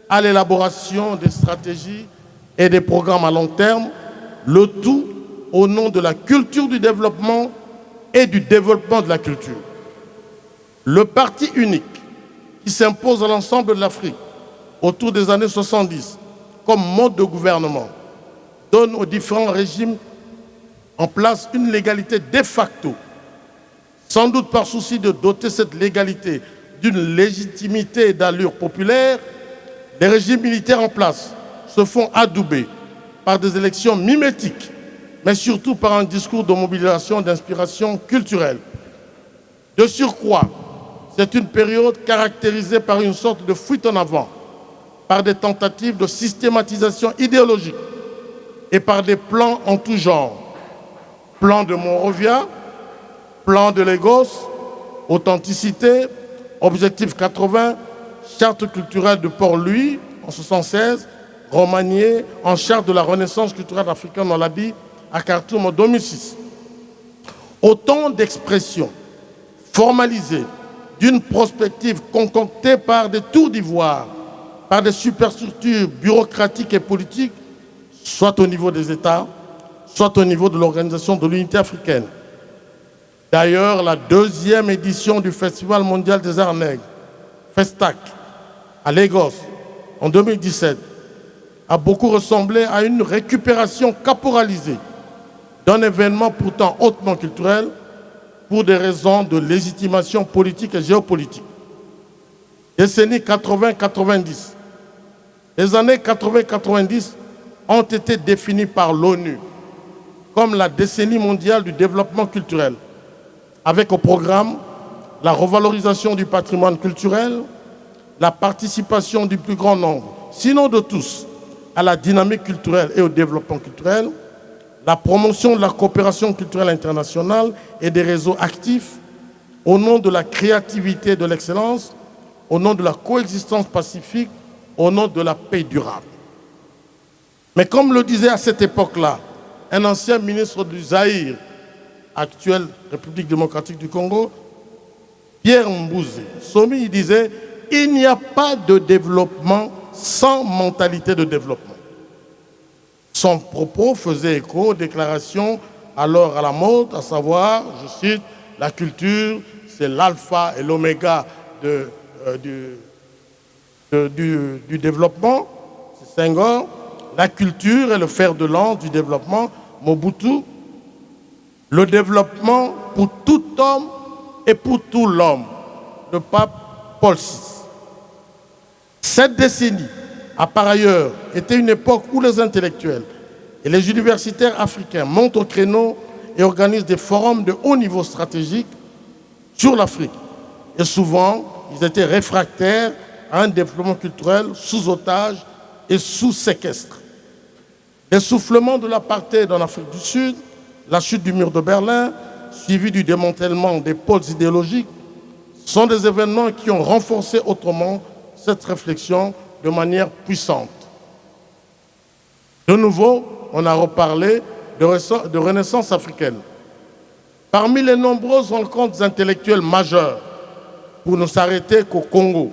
à l'élaboration des stratégies et des programmes à long terme, le tout au nom de la culture du développement et du développement de la culture. Le parti unique qui s'impose à l'ensemble de l'Afrique autour des années 70 comme mode de gouvernement donne aux différents régimes en place une légalité de facto. Sans doute par souci de doter cette légalité d'une légitimité et d'allure populaire, les régimes militaires en place se font adouber par des élections mimétiques, mais surtout par un discours de mobilisation d'inspiration culturelle. De surcroît, c'est une période caractérisée par une sorte de fuite en avant, par des tentatives de systématisation idéologique et par des plans en tout genre. Plan de Monrovia, plan de Lagos, authenticité, objectif 80, charte culturelle de Port-Louis en 1976, Romagné en charte de la Renaissance culturelle africaine, on l'a dit, à Khartoum en 2006. Autant d'expressions formalisées d'une prospective concoctée par des tours d'ivoire, par des superstructures bureaucratiques et politiques, soit au niveau des États, soit au niveau de l'Organisation de l'Unité africaine. D'ailleurs, la deuxième édition du Festival mondial des arts nègres, FESTAC, à Lagos, en 2017, a beaucoup ressemblé à une récupération caporalisée d'un événement pourtant hautement culturel pour des raisons de légitimation politique et géopolitique. Décennie 80-90. Les années 80-90 ont été définies par l'ONU comme la décennie mondiale du développement culturel, avec au programme la revalorisation du patrimoine culturel, la participation du plus grand nombre, sinon de tous, à la dynamique culturelle et au développement culturel, la promotion de la coopération culturelle internationale et des réseaux actifs au nom de la créativité et de l'excellence, au nom de la coexistence pacifique, au nom de la paix durable. Mais comme le disait à cette époque-là un ancien ministre du Zaïre, actuelle République démocratique du Congo, Pierre Mbouzi Somi, il disait « Il n'y a pas de développement sans mentalité de développement ». Son propos faisait écho aux déclarations alors à la mode, à savoir, je cite, « La culture, c'est l'alpha et l'oméga du développement », c'est Senghor. La culture est le fer de lance du développement, Mobutu. Le développement pour tout homme et pour tout l'homme, le pape Paul VI. Cette décennie a par ailleurs été une époque où les intellectuels et les universitaires africains montent au créneau et organisent des forums de haut niveau stratégique sur l'Afrique. Et souvent, ils étaient réfractaires à un développement culturel sous otage et sous séquestre. L'essoufflement de l'apartheid en Afrique du Sud, la chute du mur de Berlin, suivi du démantèlement des pôles idéologiques, sont des événements qui ont renforcé autrement cette réflexion de manière puissante. De nouveau, on a reparlé de Renaissance africaine. Parmi les nombreuses rencontres intellectuelles majeures, pour ne s'arrêter qu'au Congo,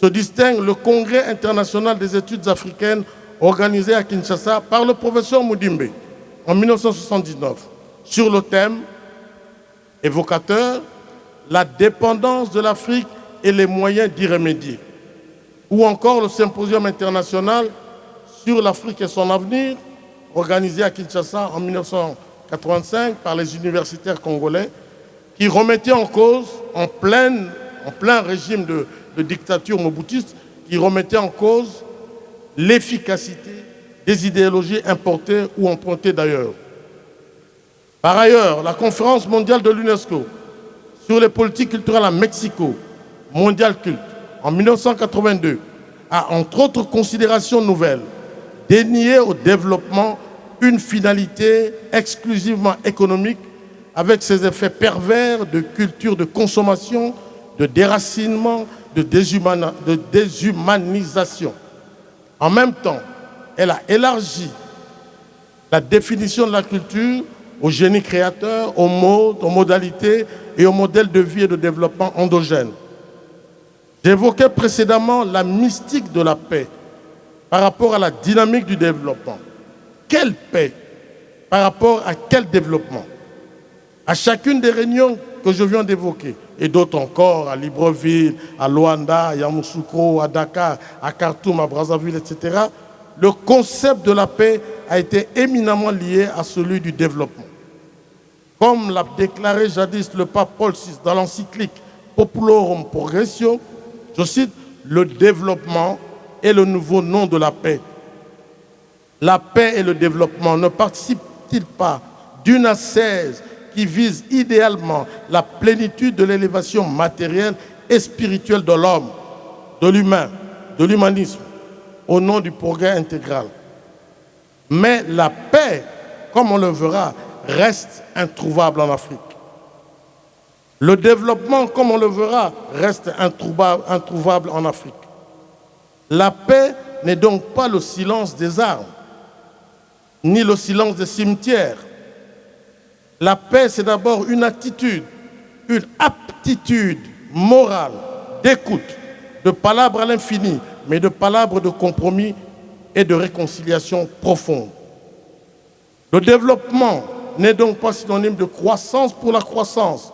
se distingue le Congrès international des études africaines organisé à Kinshasa par le professeur Moudimbe en 1979 sur le thème évocateur « La dépendance de l'Afrique et les moyens d'y remédier » ou encore le symposium international sur l'Afrique et son avenir organisé à Kinshasa en 1985 par les universitaires congolais qui remettaient en cause, en plein régime de dictature mobutiste, qui remettaient en cause l'efficacité des idéologies importées ou empruntées d'ailleurs. Par ailleurs, la conférence mondiale de l'UNESCO sur les politiques culturelles à Mexico, Mondial Culte, en 1982, a, entre autres considérations nouvelles, dénié au développement une finalité exclusivement économique avec ses effets pervers de culture de consommation, de déracinement, de déshumanisation. En même temps, elle a élargi la définition de la culture au génie créateur, aux modes, aux modalités et aux modèles de vie et de développement endogènes. J'évoquais précédemment la mystique de la paix par rapport à la dynamique du développement. Quelle paix par rapport à quel développement? À chacune des réunions que je viens d'évoquer, et d'autres encore, à Libreville, à Luanda, à Yamoussoukro, à Dakar, à Khartoum, à Brazzaville, etc., le concept de la paix a été éminemment lié à celui du développement. Comme l'a déclaré jadis le pape Paul VI dans l'encyclique Populorum Progressio, je cite, « Le développement est le nouveau nom de la paix ». La paix et le développement ne participent-ils pas d'une ascèse qui vise idéalement la plénitude de l'élévation matérielle et spirituelle de l'homme, de l'humain, de l'humanisme, au nom du progrès intégral? Mais la paix, comme on le verra, reste introuvable en Afrique. Le développement, comme on le verra, reste introuvable en Afrique. La paix n'est donc pas le silence des armes, ni le silence des cimetières. La paix, c'est d'abord une attitude, une aptitude morale d'écoute, de palabres à l'infini, mais de palabres de compromis et de réconciliation profonde. Le développement n'est donc pas synonyme de croissance pour la croissance.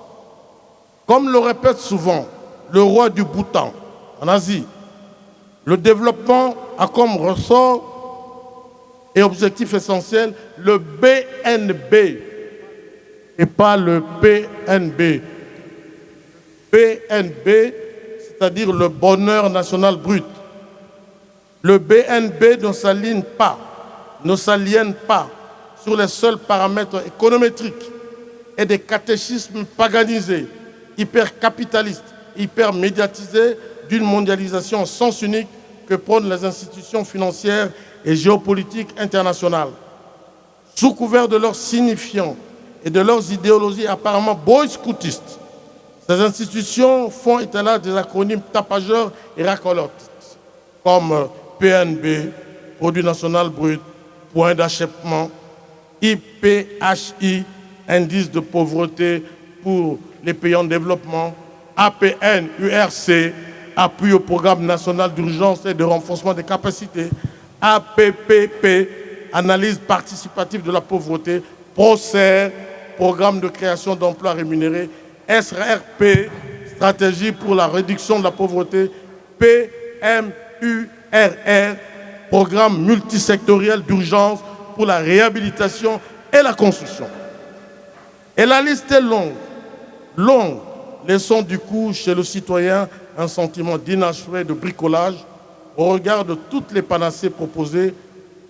Comme le répète souvent le roi du Bhoutan en Asie, le développement a comme ressort et objectif essentiel le BNB et pas le PNB. BNB, c'est-à-dire le bonheur national brut. Le BNB ne s'aligne pas, ne s'aliène pas sur les seuls paramètres économétriques et des catéchismes paganisés, hyper-capitalistes, hyper-médiatisés d'une mondialisation en sens unique que prônent les institutions financières et géopolitiques internationales. Sous couvert de leurs signifiants et de leurs idéologies apparemment boy-scoutistes, ces institutions font étalage des acronymes tapageurs et racolotes, comme PNB, Produit national brut, point d'achèvement, IPHI, indice de pauvreté pour les pays en développement, APN, URC, appui au programme national d'urgence et de renforcement des capacités, APPP, analyse participative de la pauvreté, PROCER, programme de création d'emplois rémunérés, SRP, stratégie pour la réduction de la pauvreté, PMURR, programme multisectoriel d'urgence pour la réhabilitation et la construction. Et la liste est longue, longue, laissant du coup chez le citoyen un sentiment d'inachevé, de bricolage, au regard de toutes les panacées proposées,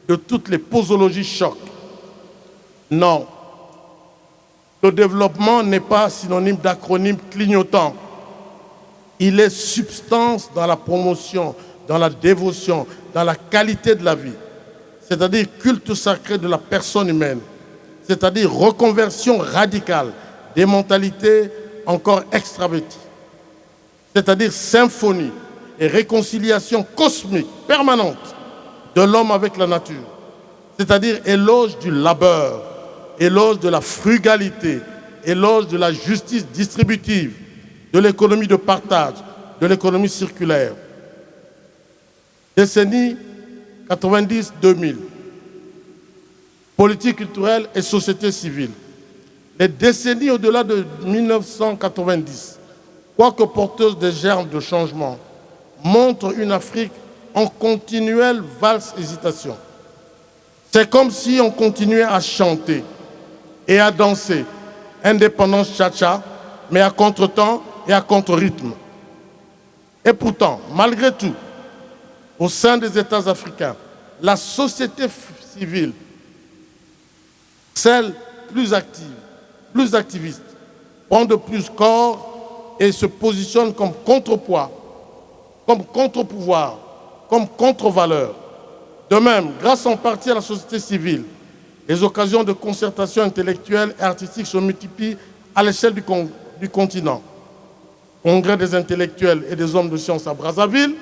de toutes les posologies chocs. Non, le développement n'est pas synonyme d'acronyme clignotant. Il est substance dans la promotion, dans la dévotion, dans la qualité de la vie, c'est-à-dire culte sacré de la personne humaine, c'est-à-dire reconversion radicale des mentalités encore extraverties, c'est-à-dire symphonie et réconciliation cosmique permanente de l'homme avec la nature, c'est-à-dire éloge du labeur, éloge de la frugalité, éloge de la justice distributive, de l'économie de partage, de l'économie circulaire. Décennie 90-2000, politique culturelle et société civile. Les décennies au-delà de 1990, quoique porteuses des germes de changement, montrent une Afrique en continuelle valse-hésitation. C'est comme si on continuait à chanter et à danser, indépendance cha-cha, mais à contre-temps et à contre-rythme. Et pourtant, malgré tout, au sein des États africains, la société civile, celle plus active, plus activiste, prend de plus corps et se positionne comme contrepoids, comme contre-pouvoir, comme contre-valeur. De même, grâce en partie à la société civile, les occasions de concertation intellectuelle et artistique se multiplient à l'échelle du continent. Congrès des intellectuels et des hommes de sciences à Brazzaville,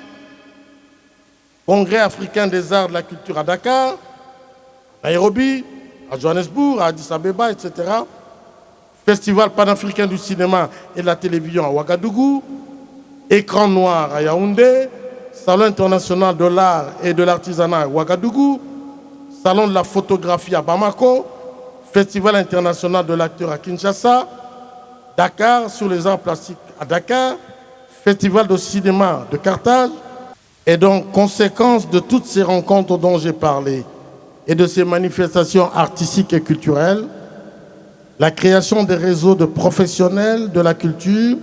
Congrès africain des arts et de la culture à Dakar, à Nairobi, à Johannesburg, à Addis Abeba, etc. Festival panafricain du cinéma et de la télévision à Ouagadougou, Écran noir à Yaoundé, Salon international de l'art et de l'artisanat à Ouagadougou, Salon de la photographie à Bamako, Festival international de l'acteur à Kinshasa, Dakar sur les arts plastiques à Dakar, Festival de cinéma de Carthage. Et donc, conséquence de toutes ces rencontres dont j'ai parlé et de ces manifestations artistiques et culturelles, la création des réseaux de professionnels de la culture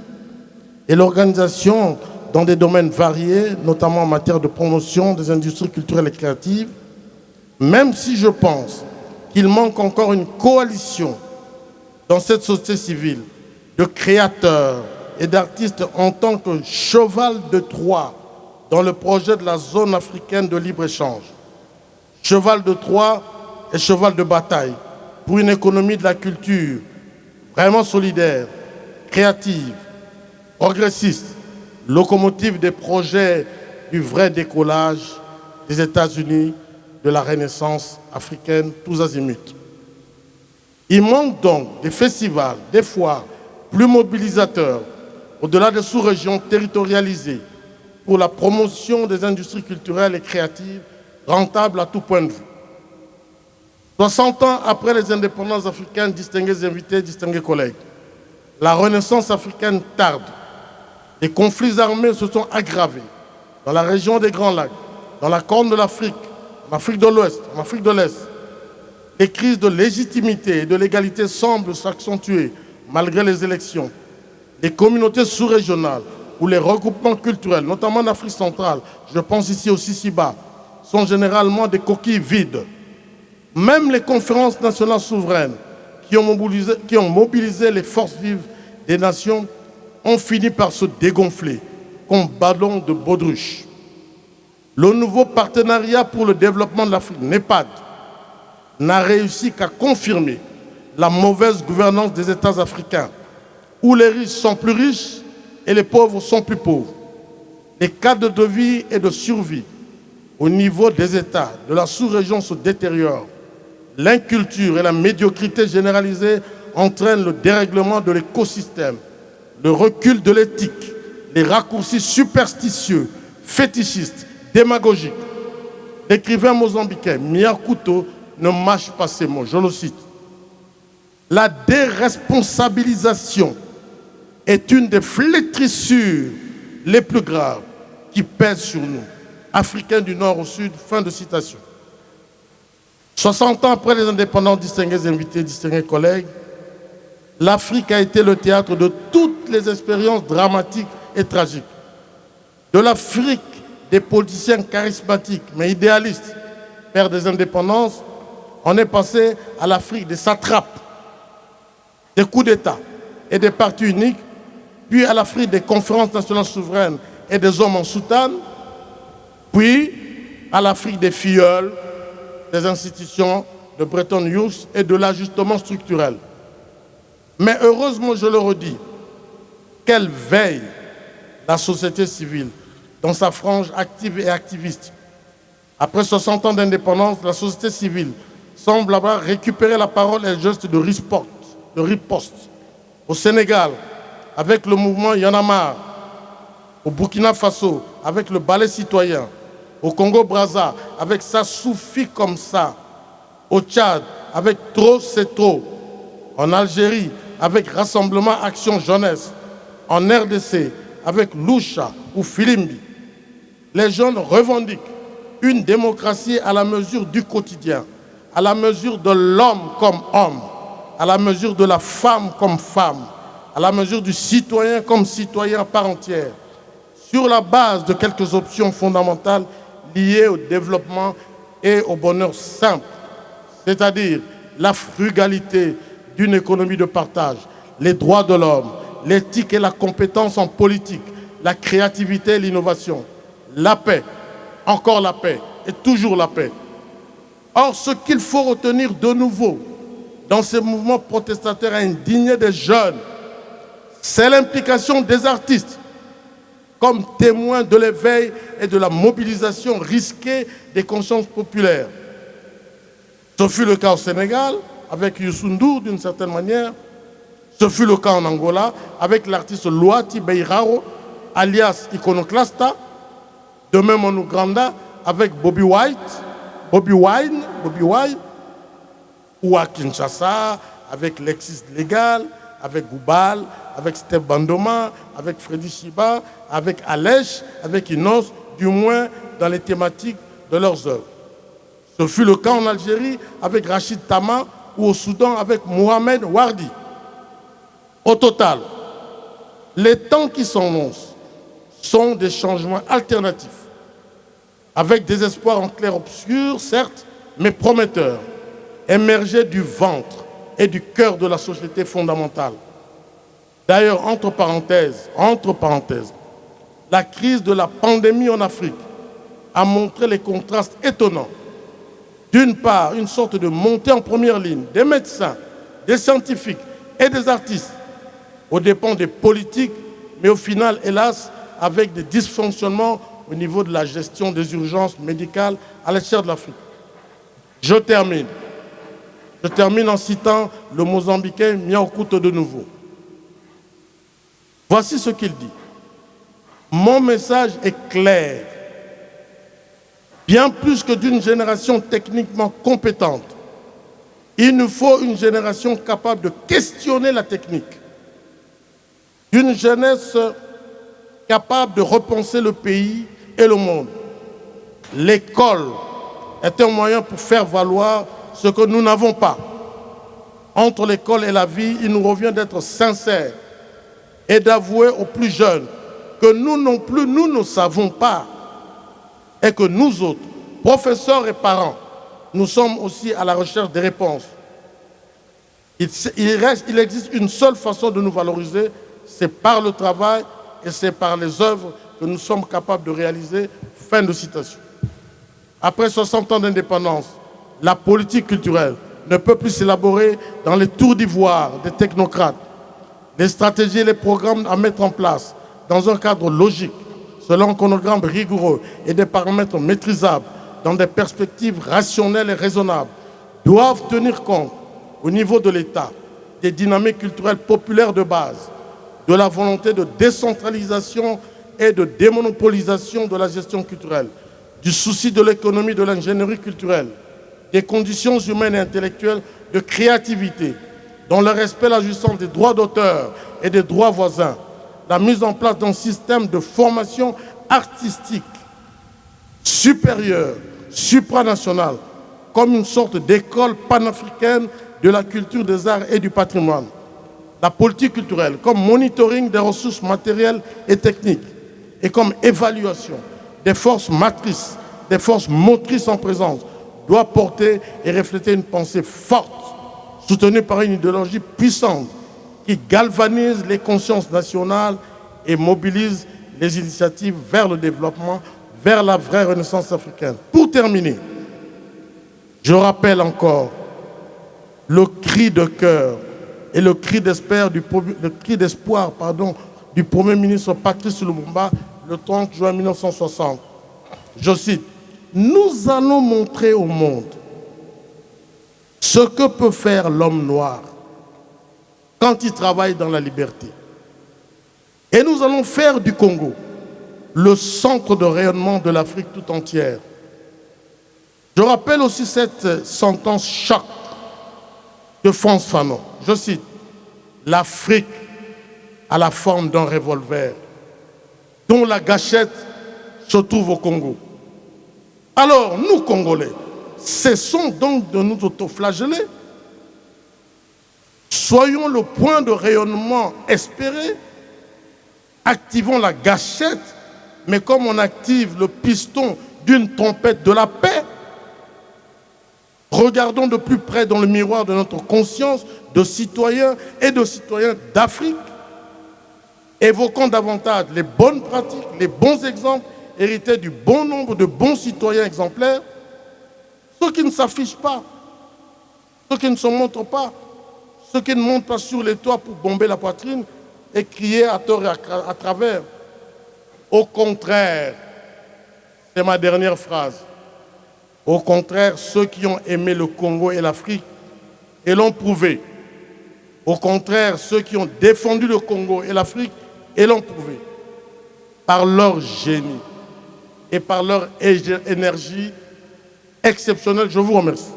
et l'organisation dans des domaines variés, notamment en matière de promotion des industries culturelles et créatives, même si je pense qu'il manque encore une coalition dans cette société civile de créateurs et d'artistes en tant que cheval de Troie dans le projet de la zone africaine de libre-échange. Cheval de Troie et cheval de bataille pour une économie de la culture vraiment solidaire, créative, progressiste, locomotive des projets du vrai décollage des États-Unis, de la Renaissance africaine, tous azimuts. Il manque donc des festivals, des foires plus mobilisateurs, au-delà des sous-régions territorialisées, pour la promotion des industries culturelles et créatives rentables à tout point de vue. 60 ans après les indépendances africaines, distingués invités, distingués collègues, la Renaissance africaine tarde. Les conflits armés se sont aggravés dans la région des Grands Lacs, dans la Corne de l'Afrique, en Afrique de l'Ouest, en Afrique de l'Est. Les crises de légitimité et de l'égalité semblent s'accentuer malgré les élections. Les communautés sous-régionales ou les regroupements culturels, notamment en Afrique centrale, je pense ici au Sisiba, sont généralement des coquilles vides. Même les conférences nationales souveraines qui ont mobilisé les forces vives des nations ont fini par se dégonfler comme ballons de baudruche. Le nouveau partenariat pour le développement de l'Afrique, NEPAD, n'a réussi qu'à confirmer la mauvaise gouvernance des États africains, où les riches sont plus riches et les pauvres sont plus pauvres. Les cadres de vie et de survie au niveau des États de la sous-région se détériorent. L'inculture et la médiocrité généralisée entraînent le dérèglement de l'écosystème, le recul de l'éthique, les raccourcis superstitieux, fétichistes, démagogiques. L'écrivain mozambicain Mia Couto ne mâche pas ces mots, je le cite. La déresponsabilisation est une des flétrissures les plus graves qui pèsent sur nous, Africains du Nord au Sud. Fin de citation. 60 ans après les indépendances, distingués invités, distingués collègues, l'Afrique a été le théâtre de toutes les expériences dramatiques et tragiques. De l'Afrique des politiciens charismatiques mais idéalistes, père des indépendances, on est passé à l'Afrique des satrapes, des coups d'État et des partis uniques, puis à l'Afrique des conférences nationales souveraines et des hommes en soutane, puis à l'Afrique des filleuls, des institutions de Bretton Woods et de l'ajustement structurel. Mais heureusement, je le redis, qu'elle veille la société civile dans sa frange active et activiste. Après 60 ans d'indépendance, la société civile semble avoir récupéré la parole et le geste de riposte. Au Sénégal, avec le mouvement Y en a marre. Au Burkina Faso, avec le ballet citoyen. Au Congo-Brazza, avec Ça suffit comme ça. Au Tchad, avec Trop c'est trop. En Algérie, avec Rassemblement Action Jeunesse. En RDC, avec Loucha ou Filimbi. Les jeunes revendiquent une démocratie à la mesure du quotidien, à la mesure de l'homme comme homme, à la mesure de la femme comme femme, à la mesure du citoyen comme citoyen à part entière, sur la base de quelques options fondamentales liées au développement et au bonheur simple, c'est-à-dire la frugalité d'une économie de partage, les droits de l'homme, l'éthique et la compétence en politique, la créativité et l'innovation, la paix, encore la paix et toujours la paix. Or, ce qu'il faut retenir de nouveau dans ces mouvements protestataires indignés des jeunes, c'est l'implication des artistes comme témoins de l'éveil et de la mobilisation risquée des consciences populaires. Ce fut le cas au Sénégal, avec Youssou N'Dour d'une certaine manière. Ce fut le cas en Angola, avec l'artiste Luati Beirao. alias Iconoclasta, de même en Ouganda avec Bobby Wine, ou à Kinshasa avec Lexis Légal, avec Goubal, avec Steph Bandoma, avec Freddy Shiba, avec Alèche, avec Inos, du moins dans les thématiques de leurs œuvres. Ce fut le cas en Algérie avec Rachid Tama ou au Soudan avec Mohamed Wardi. Au total, les temps qui s'annoncent sont des changements alternatifs, avec des espoirs en clair-obscur, certes, mais prometteurs, émergés du ventre et du cœur de la société fondamentale. D'ailleurs, entre parenthèses, la crise de la pandémie en Afrique a montré les contrastes étonnants. D'une part, une sorte de montée en première ligne des médecins, des scientifiques et des artistes, aux dépens des politiques, mais au final, hélas, avec des dysfonctionnements au niveau de la gestion des urgences médicales à l'échelle de l'Afrique. Je termine en citant le Mozambicain Miaokouto de nouveau. Voici ce qu'il dit. Mon message est clair. Bien plus que d'une génération techniquement compétente, il nous faut une génération capable de questionner la technique. Une jeunesse capable de repenser le pays et le monde. L'école est un moyen pour faire valoir ce que nous n'avons pas. Entre l'école et la vie, il nous revient d'être sincères et d'avouer aux plus jeunes que nous non plus, nous ne savons pas et que nous autres, professeurs et parents, nous sommes aussi à la recherche des réponses. Il existe une seule façon de nous valoriser, c'est par le travail et c'est par les œuvres que nous sommes capables de réaliser. Fin de citation. Après 60 ans d'indépendance, la politique culturelle ne peut plus s'élaborer dans les tours d'ivoire des technocrates. Les stratégies et les programmes à mettre en place dans un cadre logique, selon un chronogramme rigoureux et des paramètres maîtrisables, dans des perspectives rationnelles et raisonnables, doivent tenir compte, au niveau de l'État, des dynamiques culturelles populaires de base, de la volonté de décentralisation et de démonopolisation de la gestion culturelle, du souci de l'économie de l'ingénierie culturelle, des conditions humaines et intellectuelles de créativité, dont le respect et la jouissance des droits d'auteur et des droits voisins, la mise en place d'un système de formation artistique supérieure, supranationale, comme une sorte d'école panafricaine de la culture, des arts et du patrimoine. La politique culturelle comme monitoring des ressources matérielles et techniques et comme évaluation des forces matrices, des forces motrices en présence, doit porter et refléter une pensée forte, soutenue par une idéologie puissante qui galvanise les consciences nationales et mobilise les initiatives vers le développement, vers la vraie renaissance africaine. Pour terminer, je rappelle encore le cri de cœur et le cri d'espoir du Premier ministre Patrice Lumumba le 30 juin 1960. Je cite, « Nous allons montrer au monde ce que peut faire l'homme noir quand il travaille dans la liberté. Et nous allons faire du Congo le centre de rayonnement de l'Afrique tout entière. » Je rappelle aussi cette sentence choc de Frantz Fanon. Je cite, « L'Afrique a la forme d'un revolver dont la gâchette se trouve au Congo. » Alors, nous, Congolais, cessons donc de nous autoflageller. Soyons le point de rayonnement espéré. Activons la gâchette, mais comme on active le piston d'une trompette de la paix. Regardons de plus près dans le miroir de notre conscience de citoyens et de citoyens d'Afrique. Évoquons davantage les bonnes pratiques, les bons exemples hérités du bon nombre de bons citoyens exemplaires, ceux qui ne s'affichent pas, ceux qui ne se montrent pas, ceux qui ne montent pas sur les toits pour bomber la poitrine et crier à tort et à travers. Au contraire, c'est ma dernière phrase, au contraire, ceux qui ont aimé le Congo et l'Afrique et l'ont prouvé. Au contraire, ceux qui ont défendu le Congo et l'Afrique et l'ont prouvé. par leur génie et par leur énergie exceptionnelle. Je vous remercie.